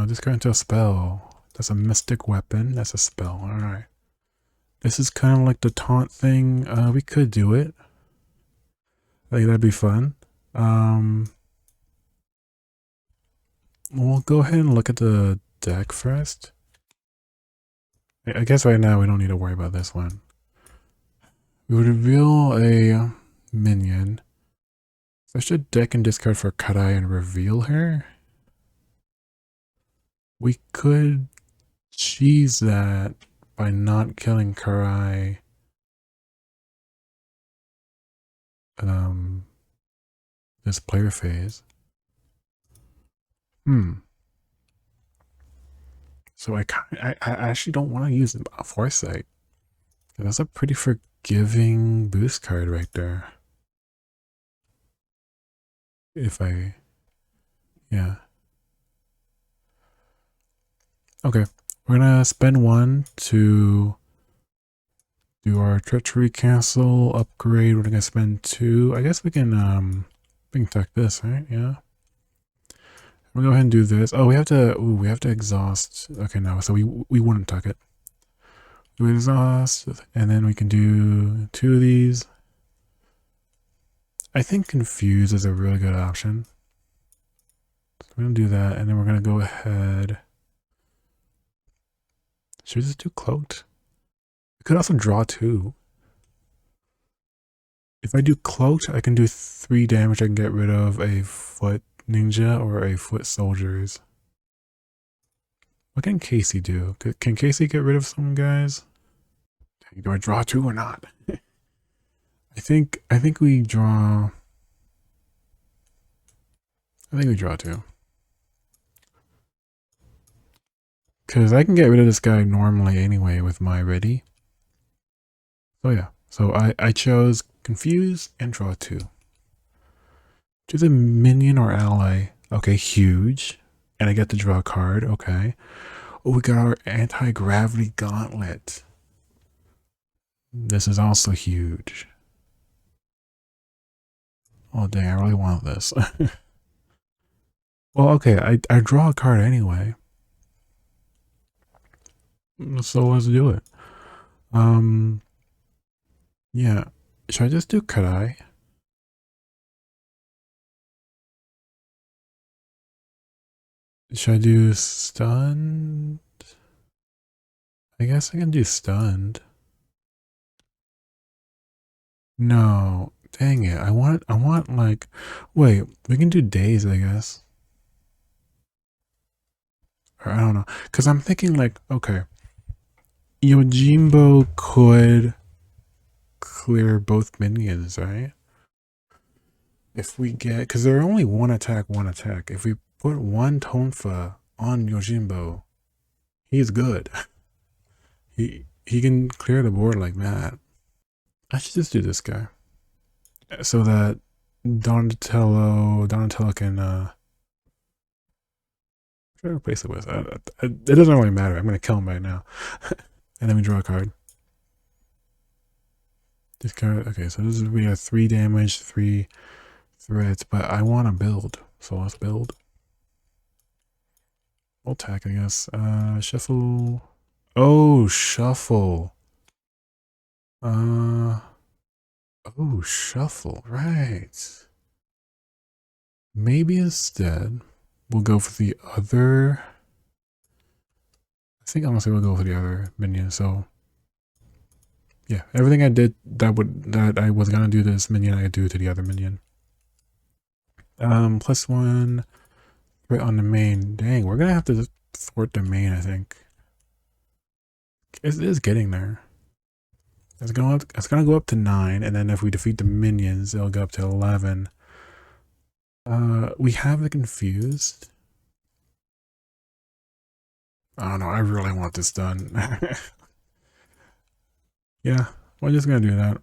Discard into a spell. That's a mystic weapon. That's a spell. Alright. This is kind of like the taunt thing. We could do it. I think that'd be fun. we'll go ahead and look at the deck first. I guess right now we don't need to worry about this one. We would reveal a minion. Search the deck and discard for Karai and reveal her. We could cheese that by not killing Karai. This player phase. So I actually don't want to use Foresight. That's a pretty forgiving boost card right there. Yeah. Okay, we're gonna spend one to do our treachery castle upgrade. We're gonna spend two. I guess we can tuck this, right? Yeah. We'll go ahead and do this. Oh, we have to exhaust. Okay, no, so we wouldn't tuck it. We exhaust, and then we can do two of these. I think confuse is a really good option. So we're gonna do that, and then we're gonna go ahead. Should we just do cloaked? We could also draw two. If I do cloaked, I can do 3 damage. I can get rid of a foot ninja or a foot soldiers. What can Casey do? Can Casey get rid of some guys? Do I draw two or not? I think we draw. I think we draw two. Because I can get rid of this guy normally anyway with my ready. So yeah. So I chose confuse and draw two. Choose a minion or ally. Okay, huge. And I get to draw a card. Okay. Oh, we got our anti-gravity gauntlet. This is also huge. Oh dang, I really want this. Well, okay, I draw a card anyway. So let's do it. Yeah. Should I just do Karai? Should I do stunned? I guess I can do stunned. No. Dang it. I want like, wait, we can do days, I guess. Or I don't know. Cause I'm thinking like, okay, Yojimbo could clear both minions, right? If we get, cause they're only one attack. If we put one Tonfa on Yojimbo, he's good. He can clear the board like that. I should just do this guy. So that Donatello can try to replace it with. It doesn't really matter. I'm gonna kill him right now. And then we draw a card. This card, okay, so this is, we have 3 damage, 3 threats, but I want to build, so let's build. We'll attack, I guess. Shuffle. Oh, shuffle. Oh, shuffle, right. Maybe instead we'll go for the other. I think honestly we'll go for the other minion. So yeah, everything I did that I was gonna do to this minion, I do to the other minion. +1 right on the main. Dang, we're gonna have to thwart the main, I think. It is getting there. It's gonna go up to 9, and then if we defeat the minions, it'll go up to 11. We have the confused. I don't know, I really want this done. Yeah, we're just gonna do that.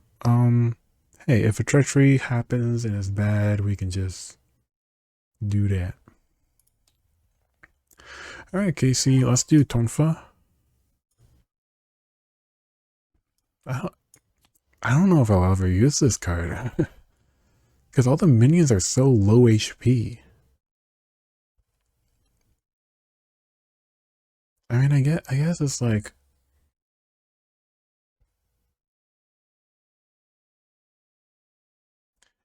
Hey, if a treachery happens and it's bad, we can just do that. Alright, Casey, let's do Tonfa. I don't know if I'll ever use this card. Because all the minions are so low HP. I mean, I guess it's like...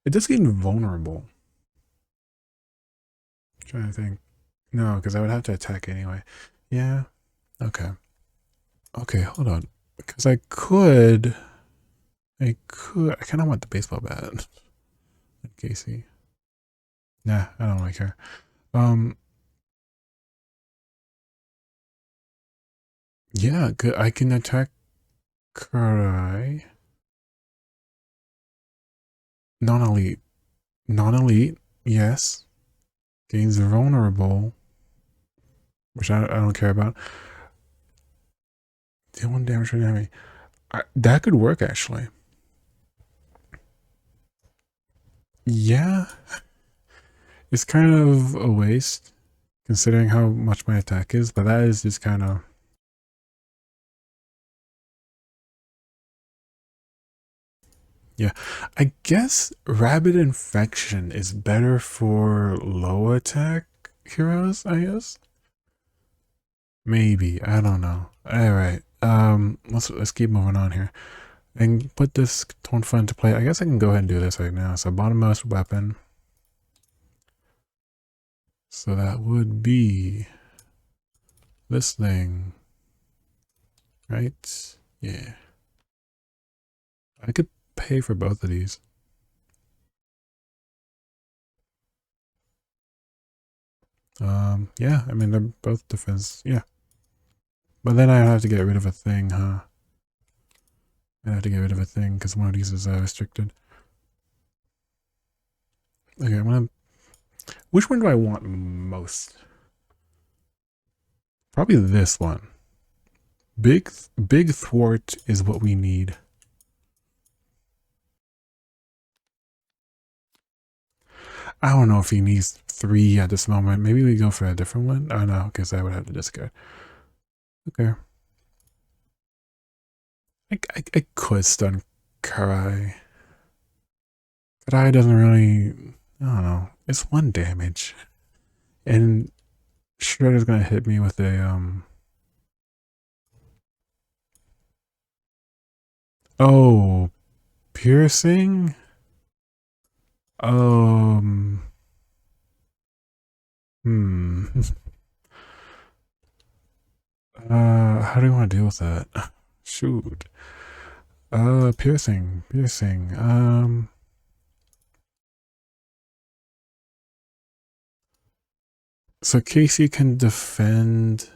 It does get vulnerable. I'm trying to think. No, because I would have to attack anyway. Yeah. Okay. Okay, hold on. Because I kind of want the baseball bat. Casey. Nah, I don't really care. Um, yeah, I can attack Karai. Non-elite. Non-elite, yes. Gains vulnerable, which I don't care about. Deal 1 damage for an enemy. That could work, actually. Yeah, it's kind of a waste, considering how much my attack is, but that is just kind of... Yeah, I guess Rabid Infection is better for low attack heroes, I guess? Maybe, I don't know. Alright, let's keep moving on here. And put this Tonfa into play. I guess I can go ahead and do this right now. So bottommost weapon. So that would be this thing. Right? Yeah. I could pay for both of these. Yeah, I mean, they're both defense. Yeah. But then I have to get rid of a thing, huh? I have to get rid of a thing because one of these is restricted. Okay, I'm gonna... Which one do I want most? Probably this one. Big thwart is what we need. I don't know if he needs 3 at this moment. Maybe we go for a different one. Oh no, because I would have to discard. Okay. I could stun Karai. Karai doesn't really... I don't know. It's 1 damage. And Shredder's gonna hit me with a... Oh, piercing? Um... Hmm. How do you want to deal with that? Shoot. Piercing. So Casey can defend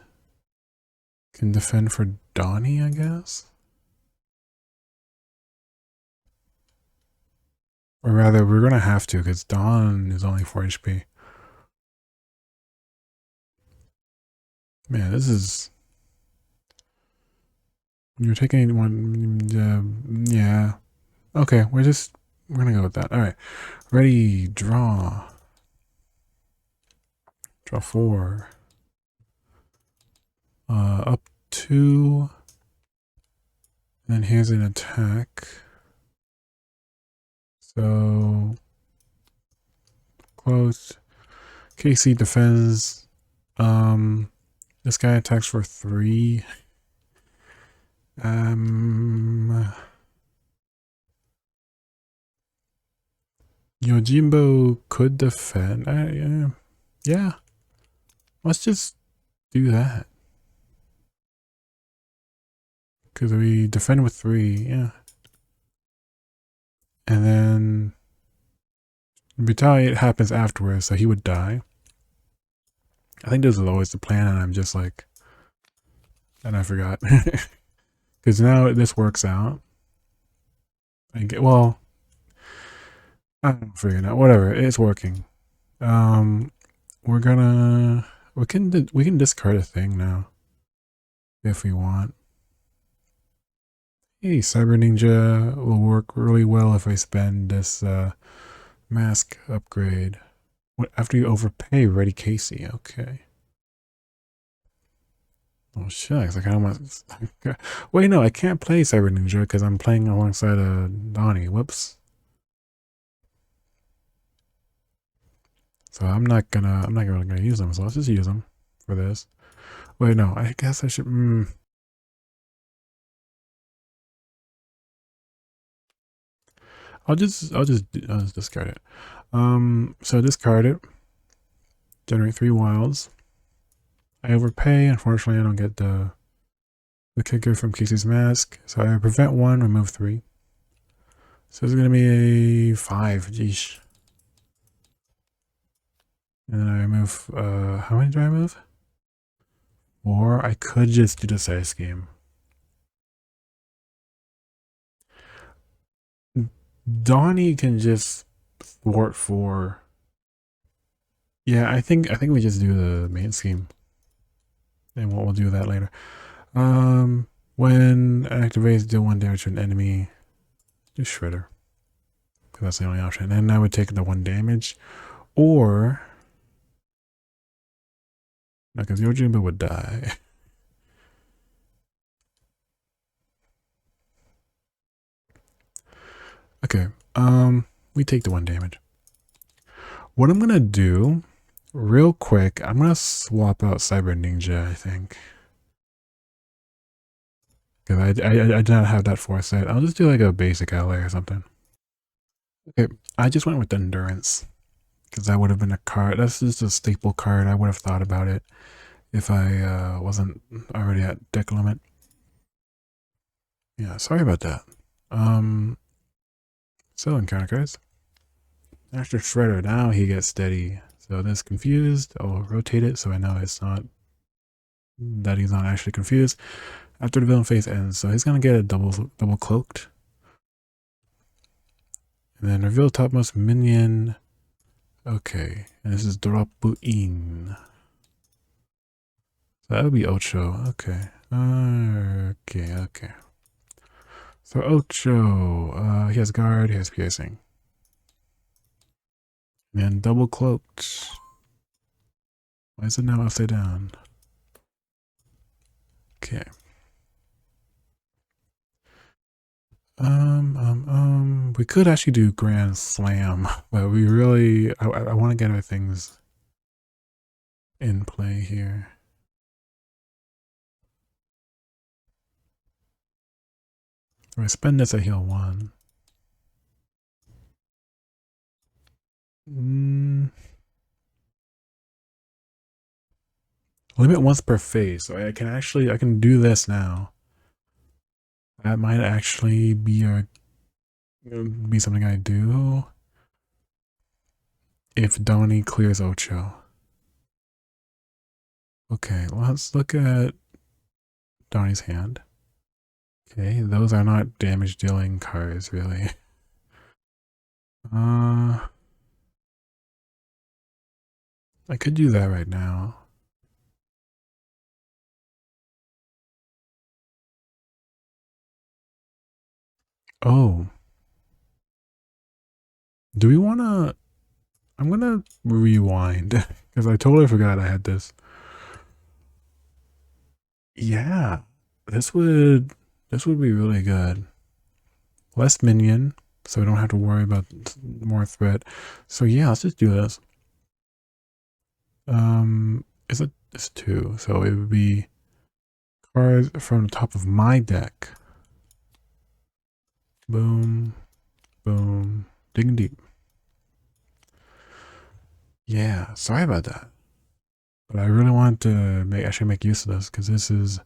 for Donnie, I guess? Or rather, we're gonna have to, because Dawn is only 4 HP. Man, this is... You're taking one... yeah. Okay, we're gonna go with that. Alright. Ready, draw. Draw 4. Up 2. And then here's an attack. So... Close. Casey defends. This guy attacks for 3. Yojimbo could defend. Yeah. Let's just do that. Because we defend with 3, yeah. And then retaliate happens afterwards, so he would die. I think this is always the plan, and I'm just like... And I forgot. Because now this works out. Well... I'm figuring out. Whatever, it's working. We're gonna... We can discard a thing now. If we want. Hey, Cyber Ninja will work really well if I spend this mask upgrade. After you overpay, ready Casey. Okay. Oh shucks, I kind of want... Wait, no, I can't play Cyber Ninja because I'm playing alongside Donnie. Whoops. So I'm not really gonna use them. So let's just use them for this. Wait, no, I guess I should... I'll just discard it. So discard it. Generate 3 wilds. I overpay. Unfortunately, I don't get the kicker from Casey's mask. So I prevent 1, remove 3. So it's going to be a 5. Geesh. And then I remove, how many do I remove? 4. I could just do the size scheme. Donnie can just thwart 4. Yeah, I think we just do the main scheme. And we'll do that later. When activates, deal 1 damage to an enemy. Do Shredder. Because that's the only option. And I would take the 1 damage. Or... no, because Yojimba would die. Okay. We take the 1 damage. What I'm gonna do, real quick, I'm gonna swap out Cyber Ninja, I think. Because I did not have that foresight. I'll just do like a basic ally or something. Okay, I just went with Endurance. Because that would have been a card. That's just a staple card. I would have thought about it if I wasn't already at deck limit. Yeah, sorry about that. So encounter cards. After Shredder, now he gets steady. So this confused. I'll rotate it so I know it's not that he's not actually confused. After the villain phase ends, so he's gonna get a double cloaked. And then reveal topmost minion. Okay, and this is Dropuin. So that would be Ocho. Okay. Okay. So Ocho, he has guard, he has piercing. And double cloaked. Why is it now upside down? Okay. We could actually do Grand Slam, but we really, I want to get our things in play here. I spend this at heal 1. Limit once per phase, so I can do this now. That might actually be something I do if Donnie clears Ocho. Okay, let's look at Donnie's hand. Okay, those are not damage dealing cards, really. I could do that right now. Oh. Do we want to... I'm going to rewind because I totally forgot I had this. Yeah, this would be really good. Less minion, so we don't have to worry about more threat. So yeah, let's just do this. It's 2, so it would be cards from the top of my deck. Boom, boom, digging deep. Yeah, sorry about that. But I really want to actually make use of this because this is...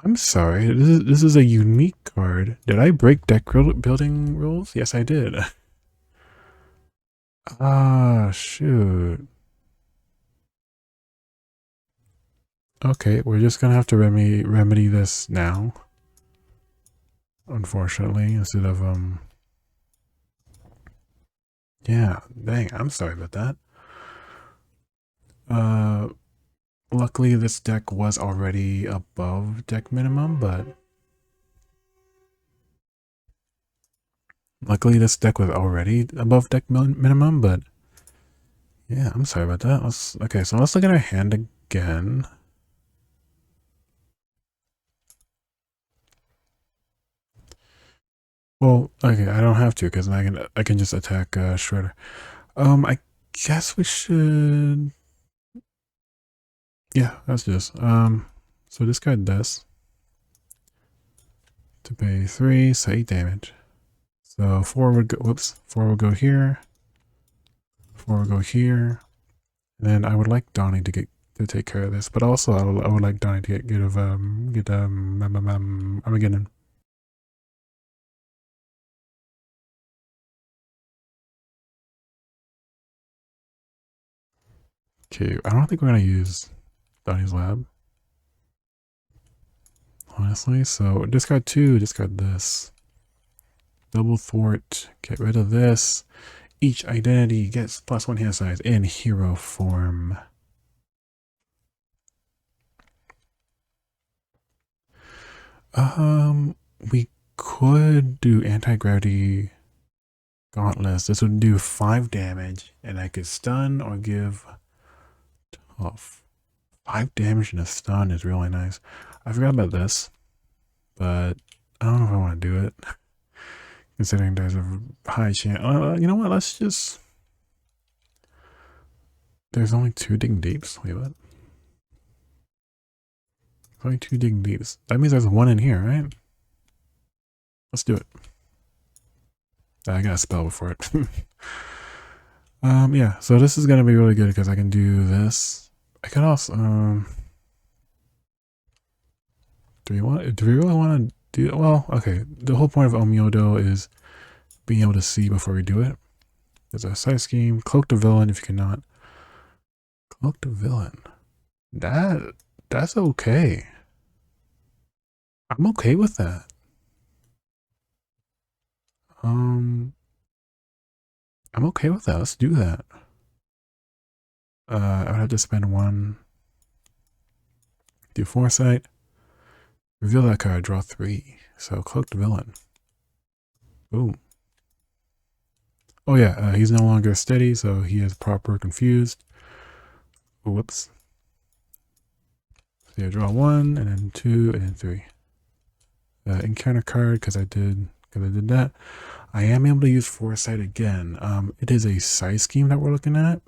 I'm sorry, this is a unique card. Did I break deck building rules? Yes, I did. Ah, shoot. Okay, we're just gonna have to remedy this now. Unfortunately, instead of yeah, dang, I'm sorry about that. Luckily this deck was already above deck minimum, but yeah, I'm sorry about that. Okay, so let's look at our hand again. Well, okay, I don't have to because I can just attack Shredder. I guess we should. Yeah, that's just so discard this to pay 3, so 8 damage. So 4 would go. Whoops, 4 will go here. 4 will go here. And then I would like Donnie to take care of this, but also I would like Donnie to get Armageddon. Okay, I don't think we're gonna use Donnie's lab, honestly. So discard 2, discard this. Double thwart, get rid of this. Each identity gets +1 hand size in hero form. We could do anti-gravity gauntlets. This would do 5 damage, and I could stun or give tough. 5 damage and a stun is really nice. I forgot about this, but I don't know if I want to do it. Considering there's a high chance. You know what? Let's just. There's only 2 digging deeps. Wait, what? There's only 2 digging deeps. That means there's 1 in here, right? Let's do it. I got a spell before it. Yeah. So this is gonna be really good because I can do this. I can also. Do we really want to do? Well, okay. The whole point of Omyodo is being able to see before we do it. There's a side scheme. Cloak the villain if you cannot. Cloak the villain. That's okay. I'm okay with that. I'm okay with that. Let's do that. I would have to spend 1. Do foresight. Reveal that card. Draw 3. So cloak the villain. Boom. Oh yeah, he's no longer steady, so he is proper confused. Whoops. So yeah, draw 1, and then 2, and then 3. Encounter card because I did that. I am able to use foresight again. It is a size scheme that we're looking at.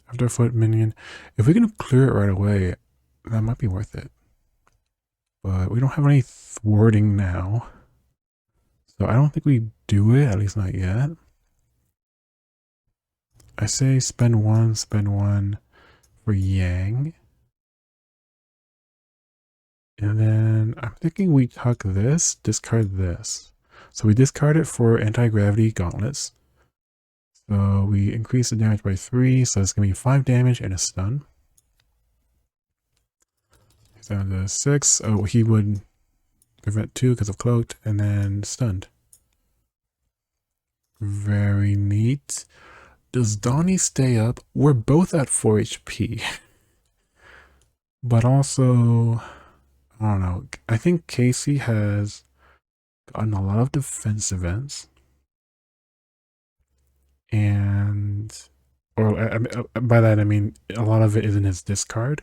After a foot minion. If we can clear it right away, that might be worth it. But we don't have any thwarting now. So I don't think we do it, at least not yet. I say spend 1 for Yang. And then I'm thinking we tuck this, discard this. So we discard it for anti-gravity gauntlets. So we increase the damage by 3, so it's going to be 5 damage and a stun. He's down to 6. Oh, he would prevent 2 because of cloaked, and then stunned. Very neat. Does Donnie stay up? We're both at 4 HP. But also, I don't know. I think Casey has gotten a lot of defense events. And, or by that I mean a lot of it is in his discard.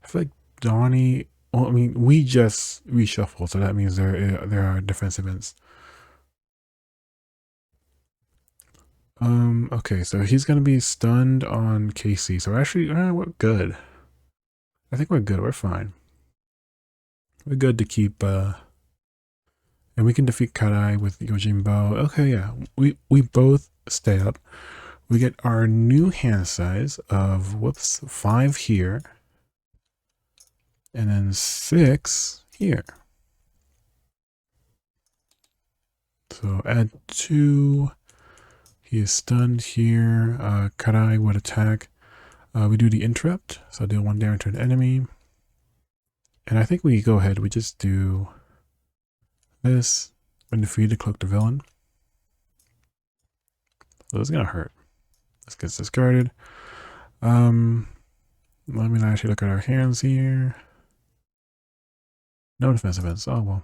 I feel like Donnie, well, I mean, we just reshuffle, so that means there are defense events. Okay, so he's gonna be stunned on Casey. So actually, we're good. I think we're good. We're fine. We're good to keep. And we can defeat Karai with Yojimbo. Okay, yeah, we both stay up. We get our new hand size of 5 here, and then 6 here. So add 2. He is stunned here. Karai would attack. We do the interrupt, so deal 1 damage to an enemy. And I think we go ahead, we just do this. When defeated, cloak the villain. So this is gonna hurt. This gets discarded. Let me actually look at our hands here. No defense events. Oh well.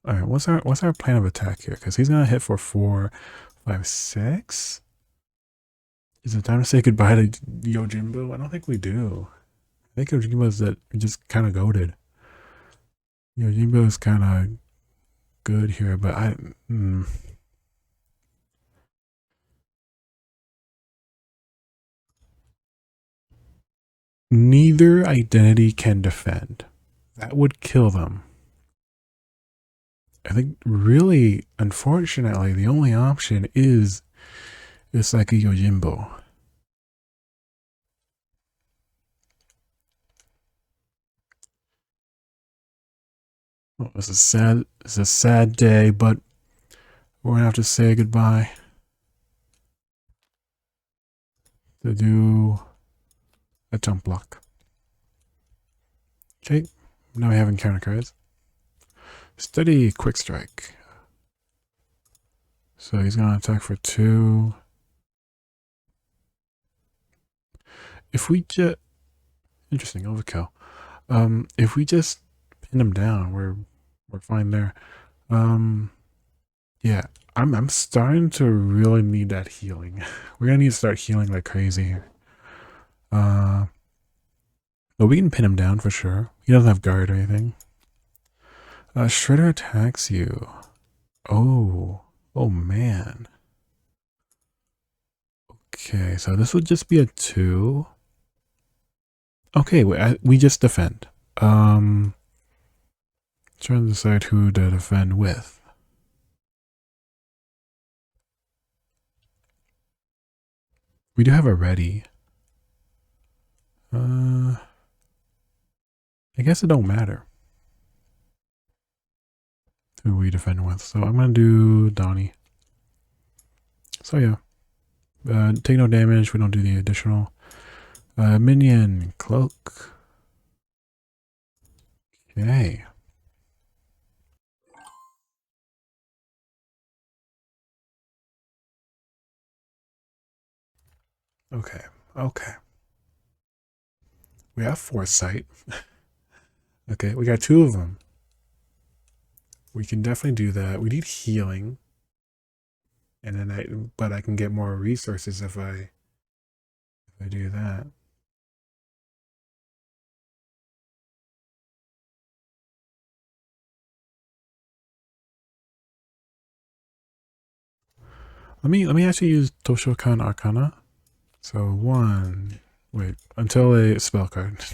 Alright, what's our plan of attack here? Because he's gonna hit for 4, 5, 6. Is it time to say goodbye to Yojimbo? I don't think we do. I think Yojimbo's that just kind of goated. Yojimbo is kind of good here, but neither identity can defend. That would kill them. I think really, unfortunately, the only option is Usagi Yojimbo. Oh, it's a sad day, but we're gonna have to say goodbye to do a jump block. Okay, now we have encounter cards. Steady quick strike. So he's gonna attack for 2. If we just interesting overkill. If we just pin him down, we're fine there. Yeah, I'm starting to really need that healing. We're gonna need to start healing like crazy here. But we can pin him down for sure. He doesn't have guard or anything. Shredder attacks you. Oh man. Okay, so this would just be a 2. Okay, we just defend. Trying to decide who to defend with. We do have a ready. I guess it don't matter who we defend with. So I'm gonna do Donnie. So yeah. Take no damage, we don't do the additional. Minion, cloak. Okay. Okay. We have foresight. Okay, we got 2 of them. We can definitely do that. We need healing. And then but I can get more resources if I do that. Let me actually use Toshokan Arcana. So 1, wait, until a spell card.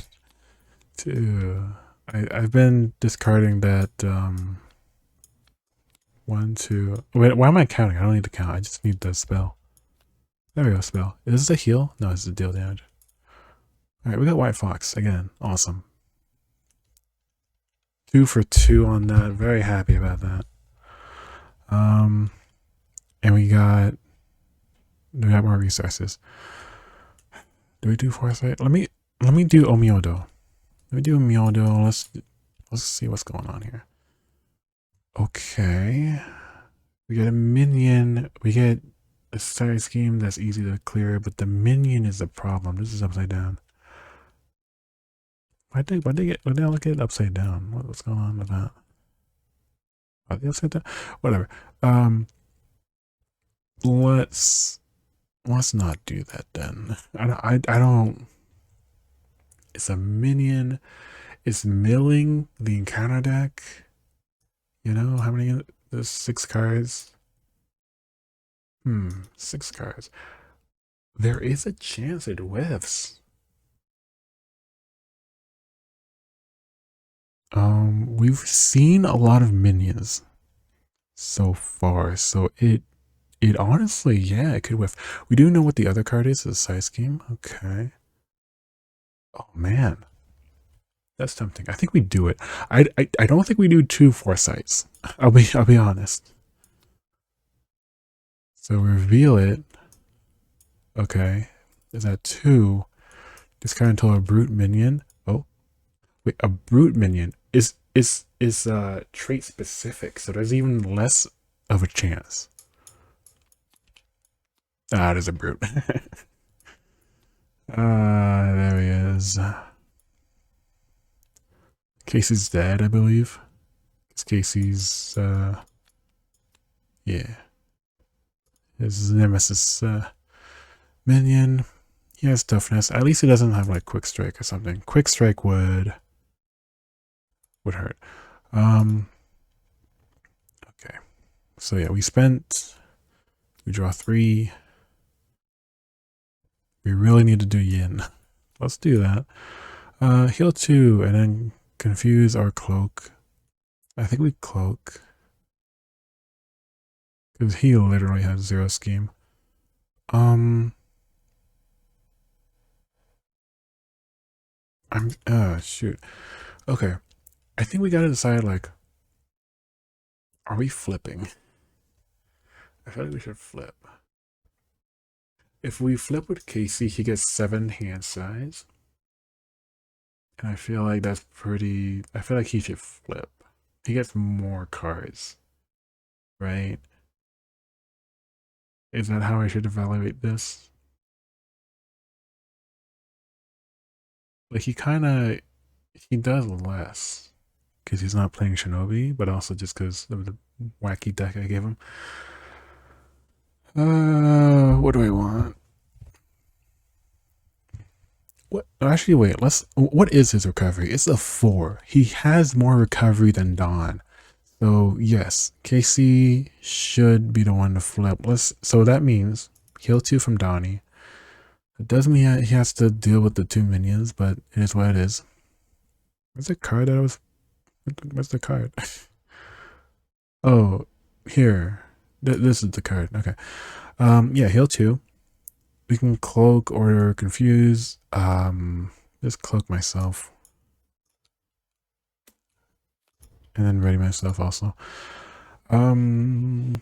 2. I've been discarding that 1, 2. Wait, why am I counting? I don't need to count. I just need the spell. There we go, spell. Is this a heal? No, it's a deal damage. Alright, we got White Fox again. Awesome. 2 for 2 on that. Very happy about that. And we got more resources. Do we do foresight? Let me do Omyodo. Let me do Omyodo. Let's see what's going on here. Okay. We get a minion. We get a side scheme that's easy to clear, but the minion is the problem. This is upside down. Why'd they look at it upside down? What's going on with that? Are they upside down? Whatever. Let's not do that then. I don't. It's a minion. It's milling the encounter deck. You know how many? There's 6 cards. 6 cards. There is a chance it whiffs. We've seen a lot of minions so far, so it honestly, yeah, it could whiff. We do know what the other card is, the side scheme. Okay. Oh man, that's tempting. I think we do it. I don't think we do 2 foresights. I'll be honest. So reveal it. Okay, is that 2? Discard until a brute minion. Oh, wait, a brute minion is trait specific, so there's even less of a chance. Ah, there's a brute. There he is. Casey's dead, I believe. It's Casey's, yeah. His nemesis, minion. He has toughness. At least he doesn't have like quick strike or something. Quick strike would hurt. Okay. So yeah, we draw 3. We really need to do yin. Let's do that. Heal 2 and then confuse our cloak. I think we cloak. Because he literally has 0 scheme. Shoot. Okay. I think we gotta decide like Are we flipping? I feel like we should flip. If we flip with Casey, he gets 7 hand size. And I feel like that's pretty... I feel like he should flip. He gets more cards. Right? Is that how I should evaluate this? Like, he does less. Because he's not playing Shinobi, but also just because of the wacky deck I gave him. What do I want? What? Actually, wait. What is his recovery? It's a 4. He has more recovery than Don. So yes, Casey should be the one to flip. So that means heal 2 from Donnie. It doesn't mean he has to deal with the 2 minions, but it is what it is. Where's the card that I was... Where's the card? Oh, here. This is the card. Okay. Yeah, heal 2. We can cloak or confuse. Just cloak myself. And then ready myself also. Unravel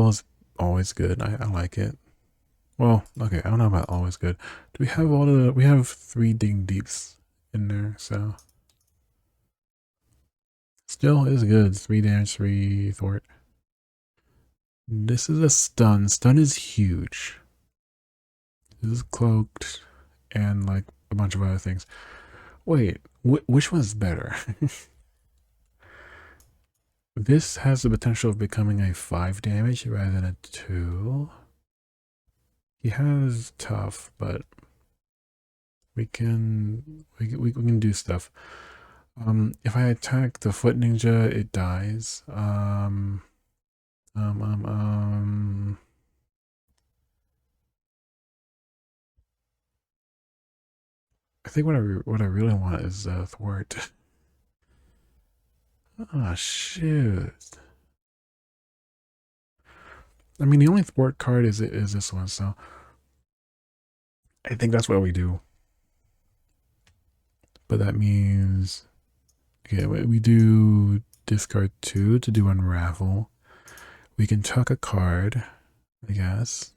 is always good. I like it. Well, okay, I don't know about always good. Do we have we have 3 ding deeps in there, so still is good. 3 damage, 3 thwart. This is a stun. Stun is huge. This is cloaked and like a bunch of other things. Wait, which one's better? This has the potential of becoming a 5 damage rather than a 2. He has tough, but we can do stuff. If I attack the foot ninja, it dies. I think what I really want is thwart. Oh shoot! I mean, the only thwart card is this one, so I think that's what we do. But that means, okay, we do discard 2 to do unravel. We can chuck a card, I guess.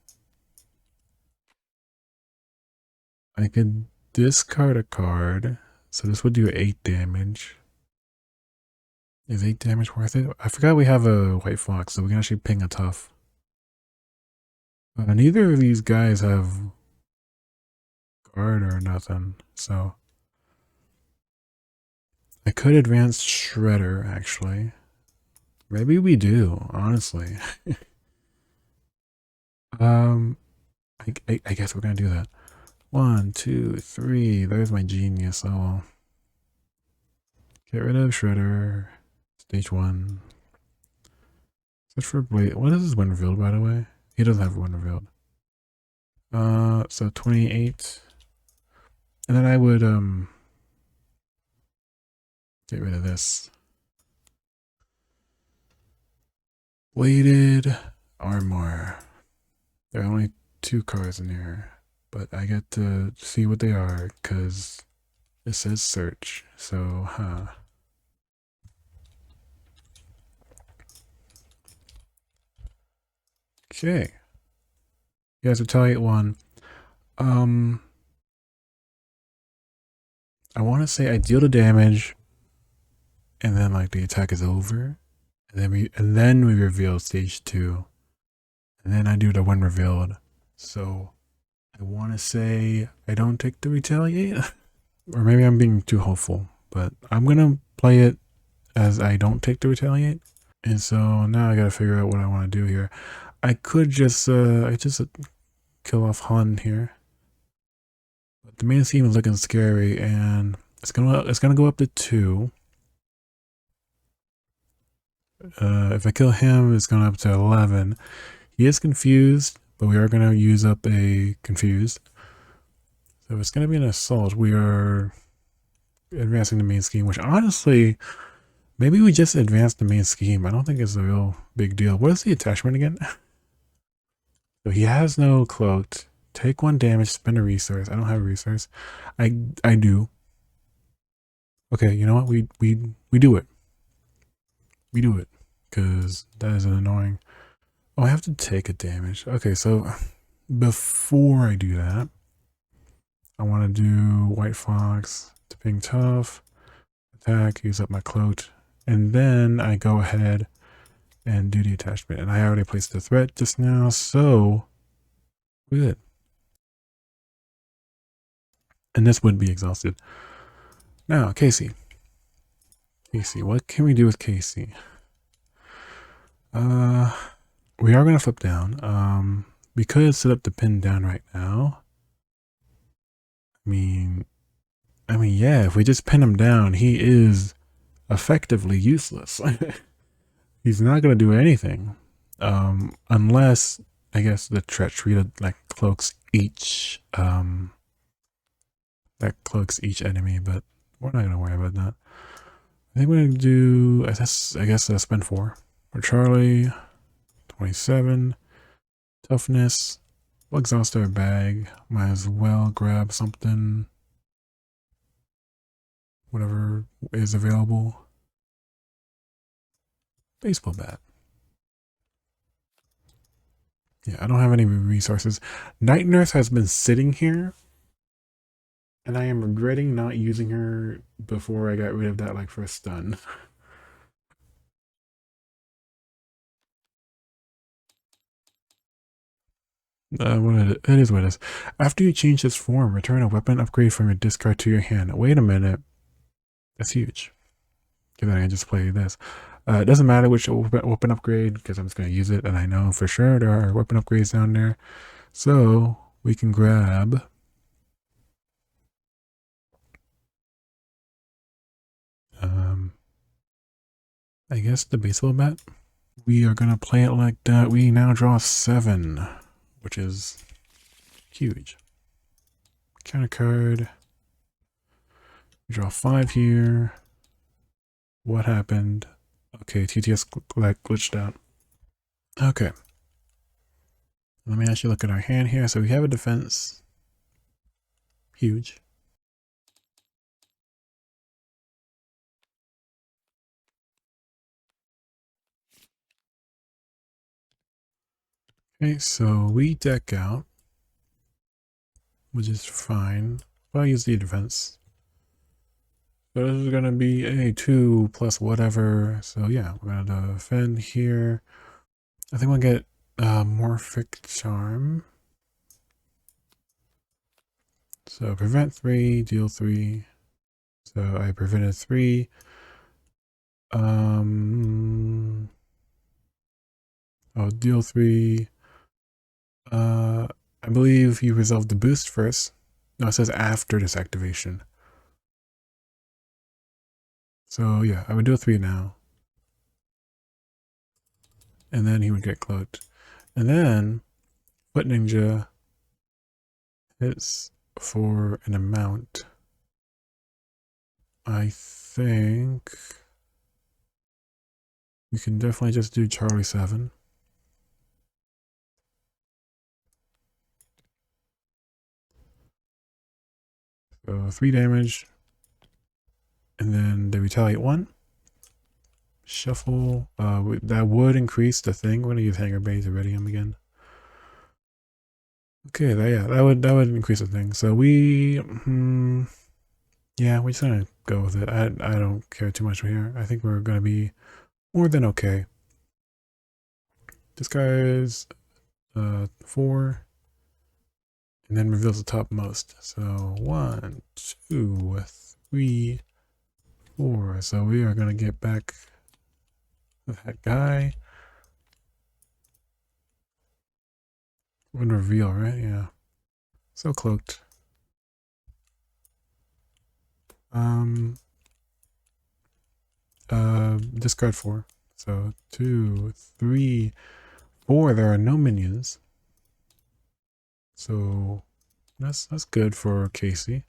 I could discard a card, so this would do 8 damage. Is 8 damage worth it? I forgot we have a white fox, so we can actually ping a tough. Neither of these guys have guard or nothing, so I could advance Shredder, actually. Maybe we do, honestly. I guess we're gonna do that. 1, 2, 3. There's my genius. Oh, get rid of Shredder. Stage 1. Search for Blade. What is his win revealed, by the way? He doesn't have one revealed. So 28. And then I would get rid of this. Weighted armor. There are only 2 cards in here, but I get to see what they are because it says search. So, Okay. You guys retaliate 1. I want to say I deal the damage, and then like the attack is over, and then we reveal stage 2, and then I do the one revealed. So I want to say I don't take the retaliate, or maybe I'm being too hopeful, but I'm gonna play it as I don't take the retaliate. And so now I gotta figure out what I want to do here. I could just kill off Hun here. But the main scheme is looking scary, and it's gonna go up to 2. If I kill him, it's going up to 11. He is confused, but we are gonna use up a confused. So it's gonna be an assault. We are advancing the main scheme, which honestly, maybe we just advanced the main scheme. I don't think it's a real big deal. What is the attachment again? So he has no cloaked. Take 1 damage, spend a resource. I don't have a resource. I do. Okay, you know what? We do it. we do it, because that is annoying. Oh, I have to take a damage. Okay, so before I do that, I want to do White Fox to ping tough, attack, use up my cloak, and then I go ahead and do the attachment. And I already placed the threat just now, so we're good. And this would be exhausted. Now, Casey. Casey, what can we do with Casey? We are gonna flip down. We could set up the pin down right now. I mean, yeah, if we just pin him down, he is effectively useless. He's not gonna do anything. Unless, I guess, the treachery that like cloaks each enemy, but we're not gonna worry about that. I think we're gonna do, I guess spend 4 for Charlie. 27 toughness. We'll exhaust our bag. Might as well grab something, whatever is available. Baseball bat. Yeah, I don't have any resources. Night Nurse has been sitting here, and I am regretting not using her before I got rid of that like first stun. It is what it is. After you change this form, return a weapon upgrade from your discard to your hand. Wait a minute. That's huge. Because I can just play this. It doesn't matter which weapon upgrade, because I'm just going to use it, and I know for sure there are weapon upgrades down there. So we can grab I guess the baseball bat. We are going to play it like that. We now draw 7, which is huge. Counter card. We draw 5 here. What happened? Okay, TTS glitched out. Okay. Let me actually look at our hand here. So we have a defense. Huge. Okay, so we deck out, which is fine. I'll use the defense. So this is going to be a 2 plus whatever. So yeah, we're going to defend here. I think we'll get Morphic Charm. So prevent 3, deal 3. So I prevented 3. I'll deal 3. I believe you resolved the boost first. No, it says after this activation. So yeah, I would do a 3 now. And then he would get cloaked. And then Foot Ninja hits for an amount. I think we can definitely just do Charlie 7. So 3 damage. And then they retaliate 1. Shuffle. That would increase the thing. We're gonna use Hanger Bay to ready him again. Okay, that would increase the thing. So we yeah, we're just gonna go with it. I don't care too much here. I think we're gonna be more than okay. This guy's 4. And then reveals the topmost. So 1, 2, 3, 4. So we are gonna get back that guy. We're gonna reveal, right? Yeah. So cloaked. Discard 4. So 2, 3, 4. There are no minions. So that's good for Casey.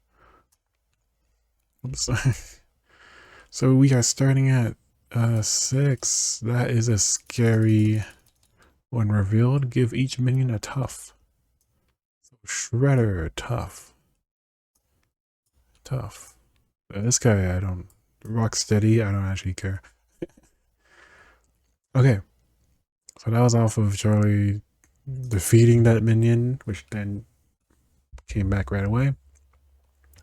Oops. So we are starting at 6. That is a scary. When revealed, give each minion a tough. So Shredder, tough. Tough. This guy, I don't. Rocksteady, I don't actually care. Okay, so that was off of Charlie defeating that minion, which then came back right away.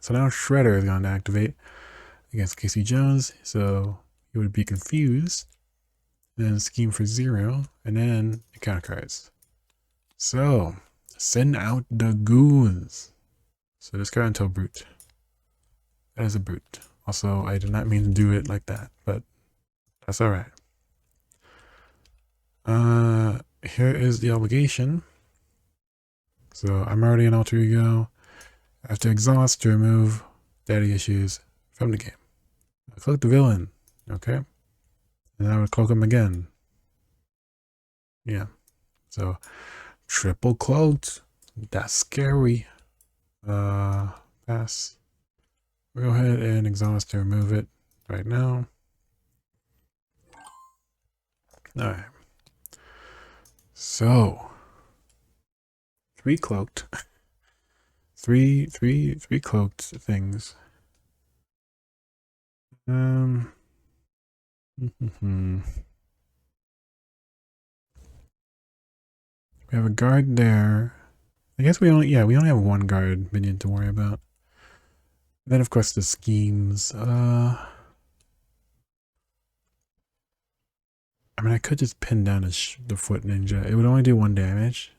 So now Shredder is going to activate against Casey Jones, so he would be confused. Then scheme for 0, and then encounter cards. So, send out the goons. So this card until brute. That is a brute. Also, I did not mean to do it like that, but that's alright. Here is the obligation. So I'm already an alter ego. I have to exhaust to remove daddy issues from the game. I cloak the villain, okay? And I would cloak him again. Yeah. So triple cloaked. That's scary. Pass. We'll go ahead and exhaust to remove it right now. Alright. So 3 cloaked. three cloaked things. We have a guard there. I guess we only have 1 guard minion to worry about. Then of course the schemes. I mean, I could just pin down the foot ninja. It would only do 1 damage.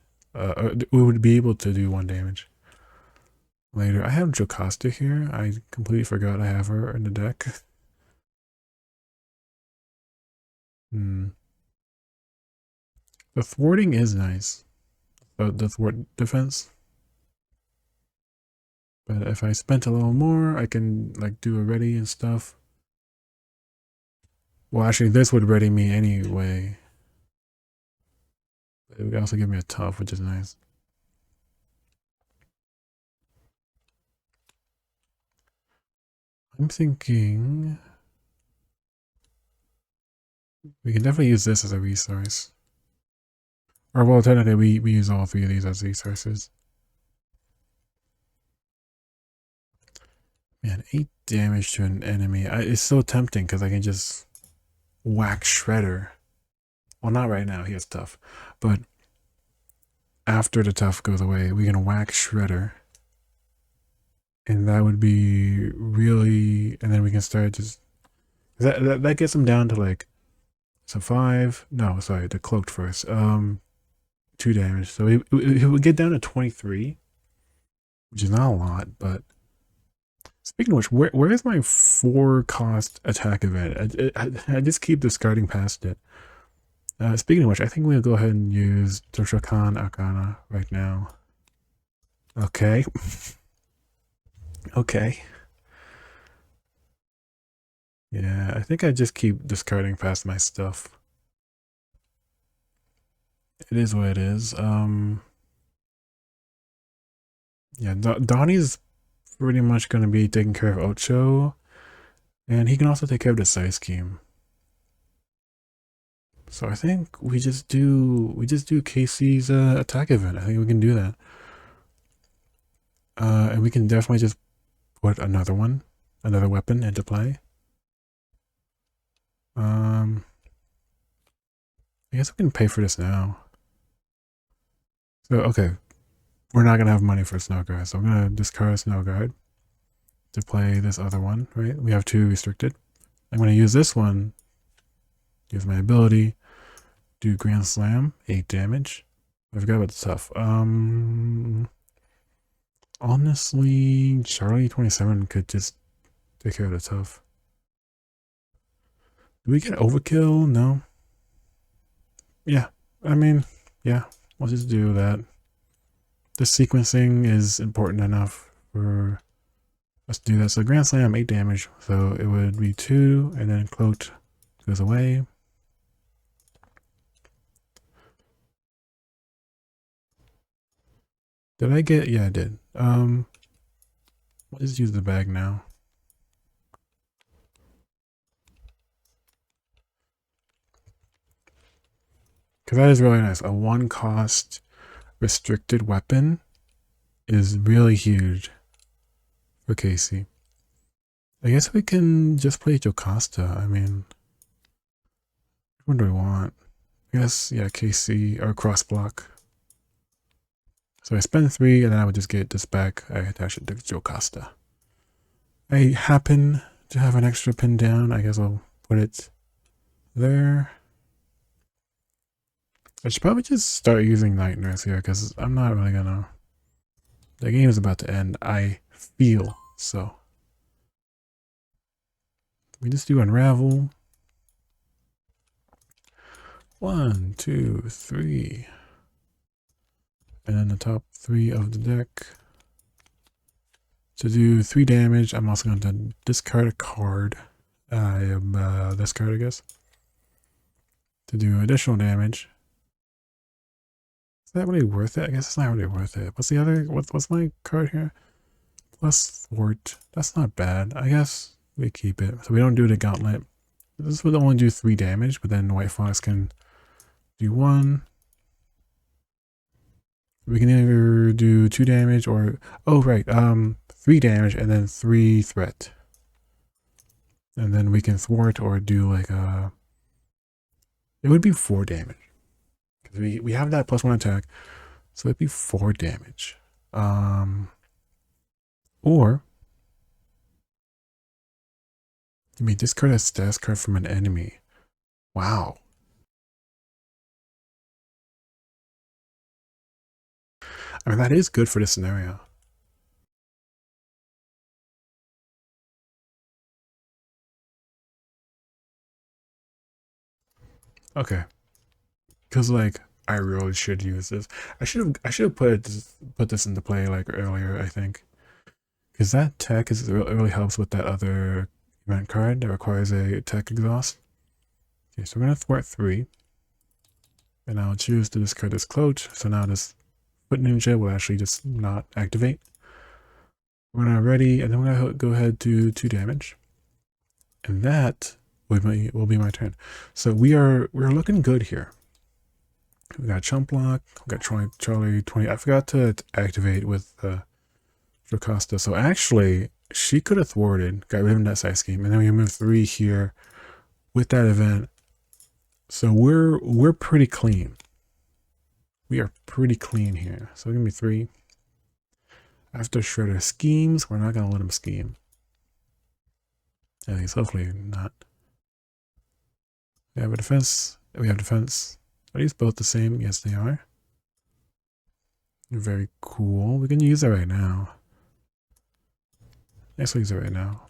We would be able to do 1 damage later. I have Jocasta here. I completely forgot I have her in the deck. The thwarting is nice. The thwart defense. But if I spent a little more, I can like do a ready and stuff. Well, actually, this would ready me anyway. It would also give me a tough, which is nice. I'm thinking we can definitely use this as a resource. Or well, technically we use all 3 of these as resources. Man, 8 damage to an enemy. It's so tempting because I can just whack Shredder. Well, not right now. He has tough. But after the tough goes away, we can whack Shredder. And that would be really... And then we can start just... That gets him down to like... So 5... No, sorry. The cloaked first. 2 damage. So he would get down to 23. Which is not a lot, but... Speaking of which, where is my 4 cost attack event? I just keep discarding past it. Speaking of which, I think we'll go ahead and use Toshokan Arcana right now. Okay. Okay. Yeah, I think I just keep discarding past my stuff. It is what it is. Yeah, Donnie's pretty much going to be taking care of Ocho, and he can also take care of the side scheme. So I think we just do Casey's attack event. I think we can do that. And we can definitely just put another weapon into play. I guess we can pay for this now. So okay, we're not gonna have money for Snow Guard, so I'm gonna discard Snow Guard to play this other one. Right? We have 2 restricted. I'm gonna use this one. Use my ability. Do Grand Slam, 8 damage. I forgot about the tough. Honestly, Charlie 27 could just take care of the tough. Do we get overkill? No. Yeah, I mean, yeah, we'll just do that. The sequencing is important enough for us to do that. So Grand Slam, 8 damage. So it would be 2, and then Cloaked goes away. Did I get? Yeah, I did. Let's use the bag now. Because that is really nice. A 1 cost restricted weapon is really huge for Casey. I guess we can just play Jocasta. I mean, What do I want? I guess, yeah, KC or cross block. So I spend 3 and then I would just get this back. I attach it to Jocasta. I happen to have an extra pin down. I guess I'll put it there. I should probably just start using Night Nurse here because I'm not really gonna. The game is about to end. I feel so. We just do Unravel. 1, 2, 3. And then the top 3 of the deck. To do 3 damage, I'm also going to discard a card. This card, I guess. To do additional damage. Is that really worth it? I guess it's not really worth it. What's the other? What's my card here? Plus thwart. That's not bad. I guess we keep it. So we don't do the gauntlet. This would only do 3 damage, but then White Fox can do 1. We can either do 2 damage or 3 damage and then 3 threat. And then we can thwart or do like a. It would be 4 damage. Because we have that +1 attack. So it'd be 4 damage. Or you may discard a status card from an enemy. Wow. I mean, that is good for this scenario. Okay. Because like I really should use this. I should have put this into play like earlier, I think. Because that tech really helps with that other event card that requires a tech exhaust. Okay, so we're gonna thwart 3. And I'll choose to discard this cloak. So now this foot ninja will actually just not activate. We're gonna ready, and then we're gonna go ahead to 2 damage. And that will be my turn. So we're looking good here. We got Chump Block, we got Charlie 20. I forgot to activate with Jocasta. So actually, she could have thwarted, got rid of that side scheme, and then we move 3 here with that event. So we're pretty clean. We are pretty clean here. So give me 3. After Shredder schemes, we're not gonna let him scheme. At least hopefully not. We have a defense. We have defense. Are these both the same? Yes, they are. Very cool. We can use it right now. Let's use it right now.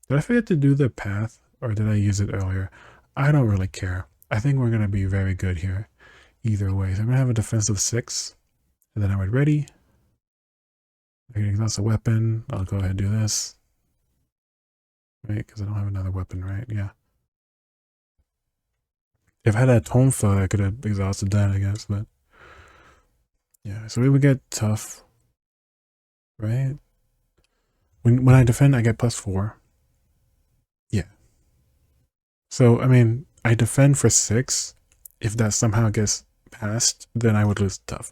Did I forget to do the path, or did I use it earlier? I don't really care. I think we're gonna be very good here. Either way, so I'm gonna have a defensive 6, and then I would ready. I can exhaust a weapon. I'll go ahead and do this. Right, because I don't have another weapon, right? Yeah. If I had that Tonfa, I could have exhausted that, I guess, but yeah. So we would get tough, right? When I defend, I get +4. Yeah. So I mean, I defend for 6. If that somehow gets passed, then I would lose tough.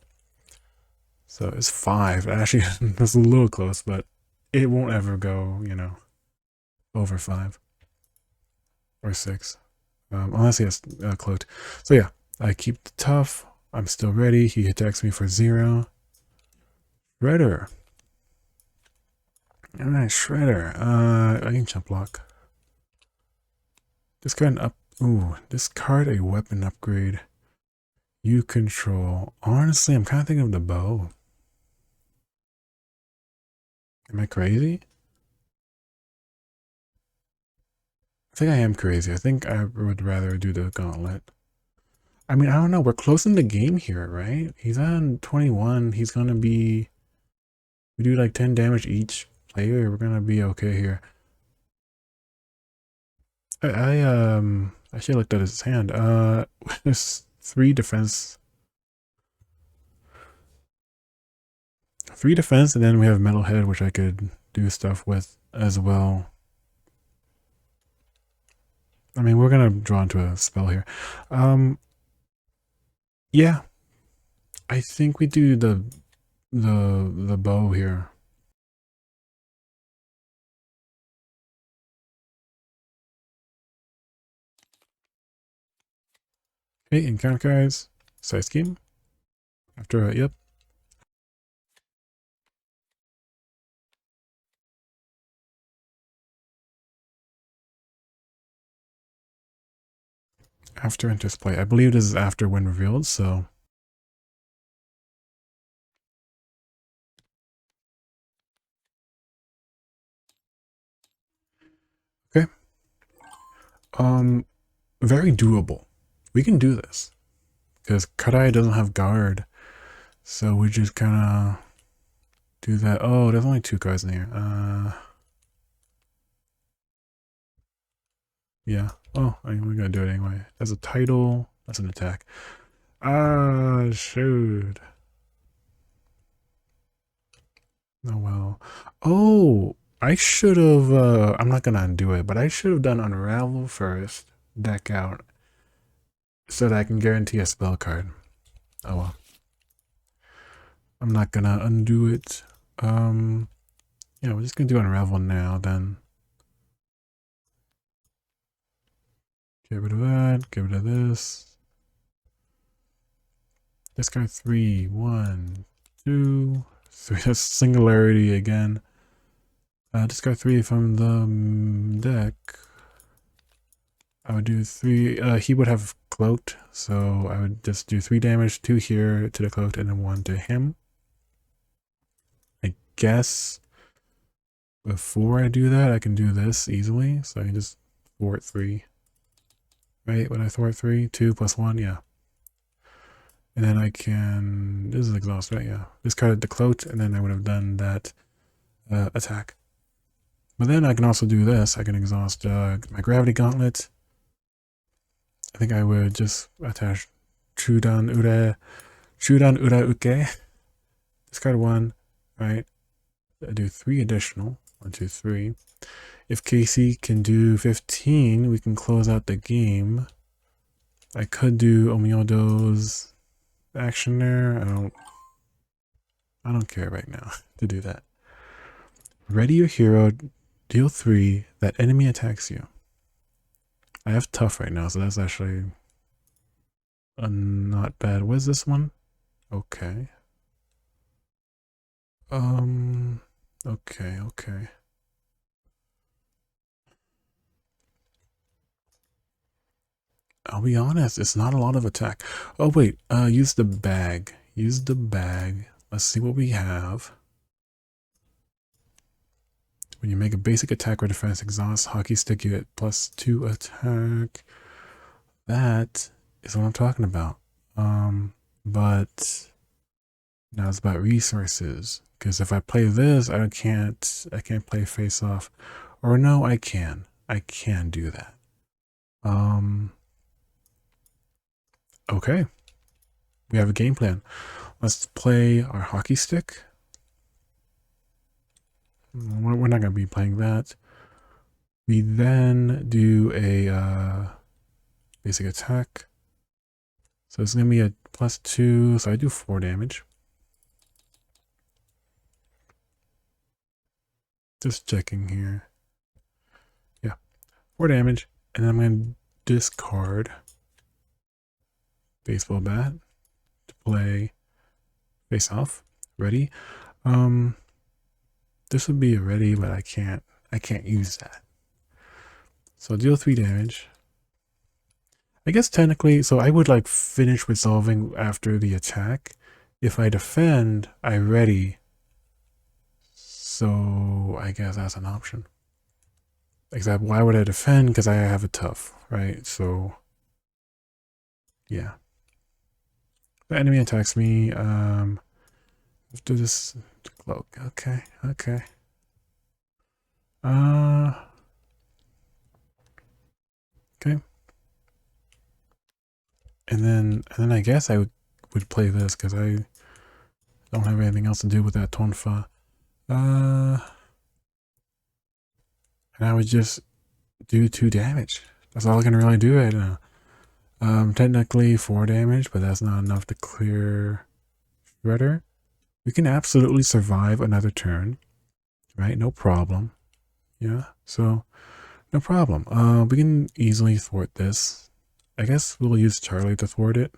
So it's 5. Actually, that's a little close, but it won't ever go, over 5 or 6. Unless he has cloaked. So yeah, I keep the tough. I'm still ready. He attacks me for 0. Shredder. Alright, Shredder. I can jump block. Discard an up. Ooh, discard a weapon upgrade. You control. Honestly, I'm kind of thinking of the bow. Am I crazy? I think I am crazy. I think I would rather do the gauntlet. I mean, I don't know. We're closing the game here, right? He's on 21. He's going to be... We do like 10 damage each player. We're going to be okay here. I should have looked at his hand. There's 3 defense. 3 defense, and then we have Metalhead, which I could do stuff with as well. I mean, we're gonna draw into a spell here. Yeah, I think we do the bow here. Okay, encounter guys. Side scheme. After, yep. After display. I believe this is after when revealed, so. Okay. Very doable. We can do this. Because Kadai doesn't have guard. So we just kind of do that. Oh, there's only 2 cards in here. Yeah. Oh, I mean, we're gonna do it anyway. That's a title. That's an attack. Ah, shoot. Oh, well. Oh, I should have, I'm not gonna undo it, but I should have done Unravel first. Deck out. So that I can guarantee a spell card. Oh, well. I'm not gonna undo it. Yeah, we're just gonna do Unravel now, then. Get rid of that, get rid of this. Discard 3, 1, 2, 3. That's Singularity again. Discard 3 from the deck. I would do 3. He would have cloaked, so I would just do 3 damage, 2 here to the cloaked, and then 1 to him. I guess before I do that, I can do this easily, so I can just thwart 3. Right, when I thwart 3, 2 plus 1, yeah. And then I can, this is exhaust, right? Yeah. Discarded the cloaked, and then I would have done that attack. But then I can also do this. I can exhaust my gravity gauntlet. I think I would just attach Chudan Ura Uke. Discard 1, right? I do 3 additional. 1, 2, 3. If Casey can do 15, we can close out the game. I could do Omiodo's action there. I don't care right now to do that. Ready your hero, deal 3, that enemy attacks you. I have tough right now, so that's actually not bad. What is this one? Okay. Okay. I'll be honest, it's not a lot of attack. Oh wait, use the bag. Use the bag. Let's see what we have. When you make a basic attack or defense exhaust hockey stick, you get +2 attack. That is what I'm talking about. But now it's about resources. Because if I play this, I can't play face off. Or no, I can. I can do that. Okay. We have a game plan. Let's play our hockey stick. We're not going to be playing that. We then do a basic attack. So it's going to be a +2. So I do 4 damage. Just checking here. Yeah, 4 damage. And then I'm going to discard baseball bat to play face off. Ready? This would be a ready, but I can't use that. So deal 3 damage. I guess technically, so I would like finish resolving after the attack. If I defend, I ready. So I guess that's an option. Except why would I defend? Because I have a tough, right? So yeah. The enemy attacks me. Do this cloak. Okay. Okay. And then I guess I would play this because I don't have anything else to do with that Tonfa. And I would just do 2 damage. That's all I can really do right now. Technically 4 damage, but that's not enough to clear Shredder. We can absolutely survive another turn, right? No problem. Yeah, so no problem. We can easily thwart this. I guess we'll use Charlie to thwart it.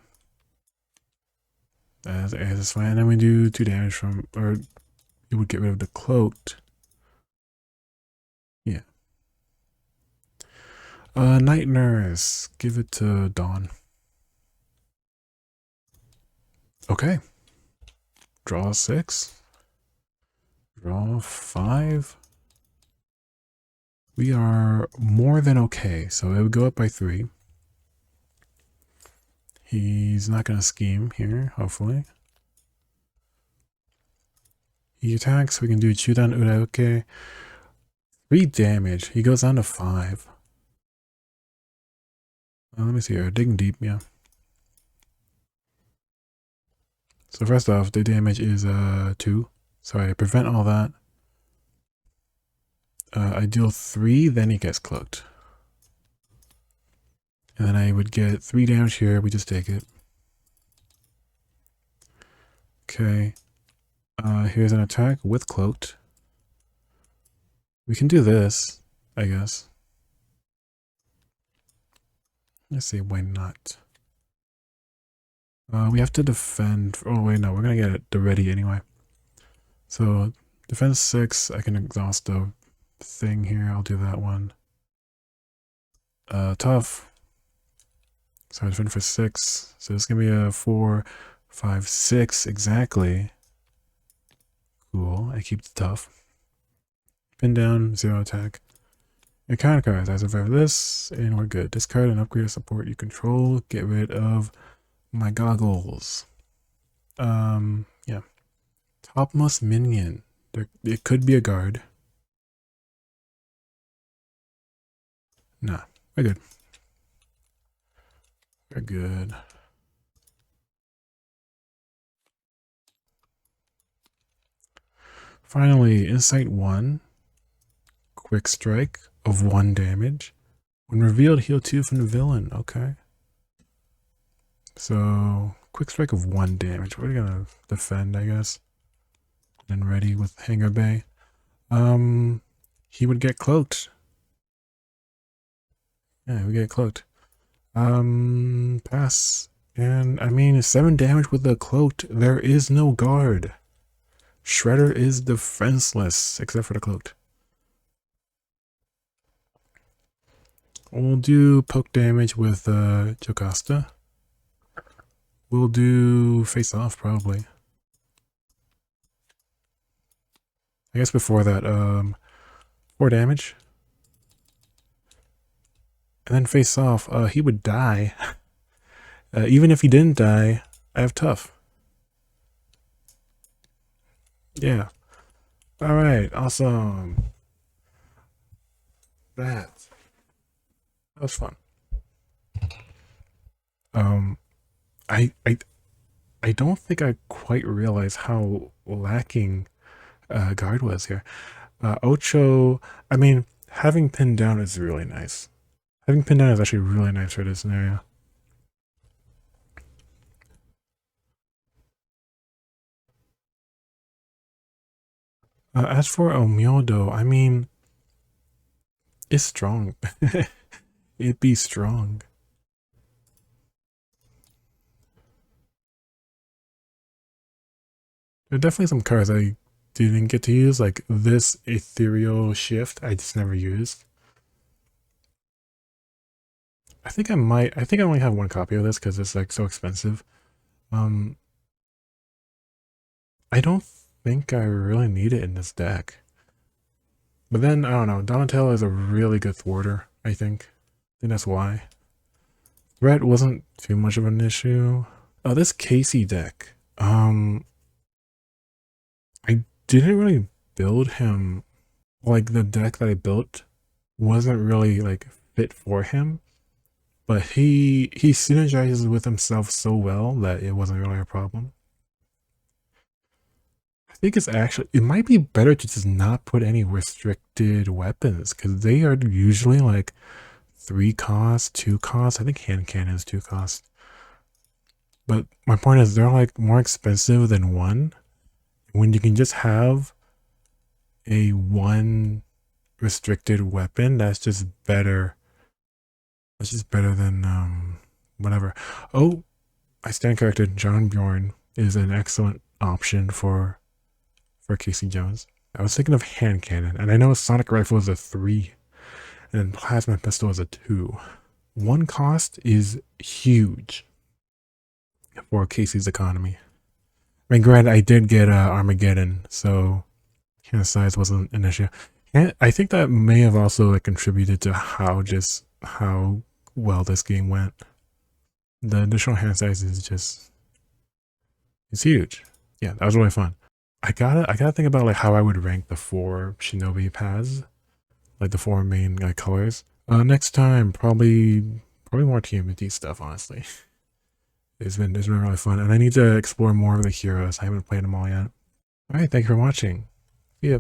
That's fine. And then we do 2 damage from, or it would get rid of the cloaked. Yeah. Night Nurse. Give it to Dawn. Okay. Draw 6. Draw 5. We are more than okay. So it would go up by 3. He's not going to scheme here, hopefully. He attacks. We can do Chudan Uraoke. 3 damage. He goes down to 5. Let me see here. Digging deep, yeah. So first off, the damage is 2. So I prevent all that. I deal 3, then he gets cloaked. And then I would get 3 damage here. We just take it. Okay. Here's an attack with cloaked. We can do this, I guess. Let's see, why not? We have to defend. Oh wait, no, we're gonna get it the ready anyway. So defense 6. I can exhaust the thing here. I'll do that one. Tough. So I defend for 6. So it's gonna be a 4, 5, 6 exactly. Cool. I keep the tough. Pin down, 0 attack. Your counter cards. I survive this, and we're good. Discard and upgrade a support you control. Get rid of my goggles. Yeah. Topmost minion. It could be a guard. Nah, we're good. We're good. Finally, Insight 1. Quick strike of 1 damage. When revealed, heal 2 from the villain. Okay. So, quick strike of 1 damage. We're gonna defend, I guess. And ready with Hangar Bay. He would get cloaked. Yeah, we get cloaked. Pass. And I mean, 7 damage with the cloaked. There is no guard. Shredder is defenseless, except for the cloaked. We'll do poke damage with Jocasta. We'll do face off probably. I guess before that, 4 damage. And then face off, he would die. Even if he didn't die, I have tough. Yeah. Alright, awesome. That was fun. I don't think I quite realized how lacking guard was here. Ocho, I mean, having pinned down is really nice. Having pinned down is actually really nice for this scenario. As for Omyodo, I mean, it's strong. It'd be strong. There are definitely some cards I didn't get to use, like this Ethereal Shift, I just never used. I think I only have 1 copy of this because it's like so expensive. I don't think I really need it in this deck. But then, I don't know, Donatello is a really good thwarter, I think. I think that's why. Red wasn't too much of an issue. Oh, this Casey deck. I didn't really build him, like the deck that I built wasn't really like fit for him. But he synergizes with himself so well that it wasn't really a problem. I think it might be better to just not put any restricted weapons because they are usually like 3 cost, 2 cost. I think hand cannon is 2 cost. But my point is they're like more expensive than 1. When you can just have a 1 restricted weapon, that's just better. That's just better than whatever. Oh, I stand corrected. John Bjorn is an excellent option for Casey Jones. I was thinking of hand cannon, and I know sonic rifle is a 3, and then plasma pistol is a 2. One cost is huge for Casey's economy. I mean, granted, I did get Armageddon, so hand size wasn't an issue. And I think that may have also like contributed to how well this game went. The additional hand size is just, it's huge. Yeah, that was really fun. I gotta think about like how I would rank the 4 Shinobi paths, like the 4 main colors. Next time, probably more TMNT stuff. Honestly, it's been really fun, and I need to explore more of the heroes. I haven't played them all yet. All right, thank you for watching. See ya.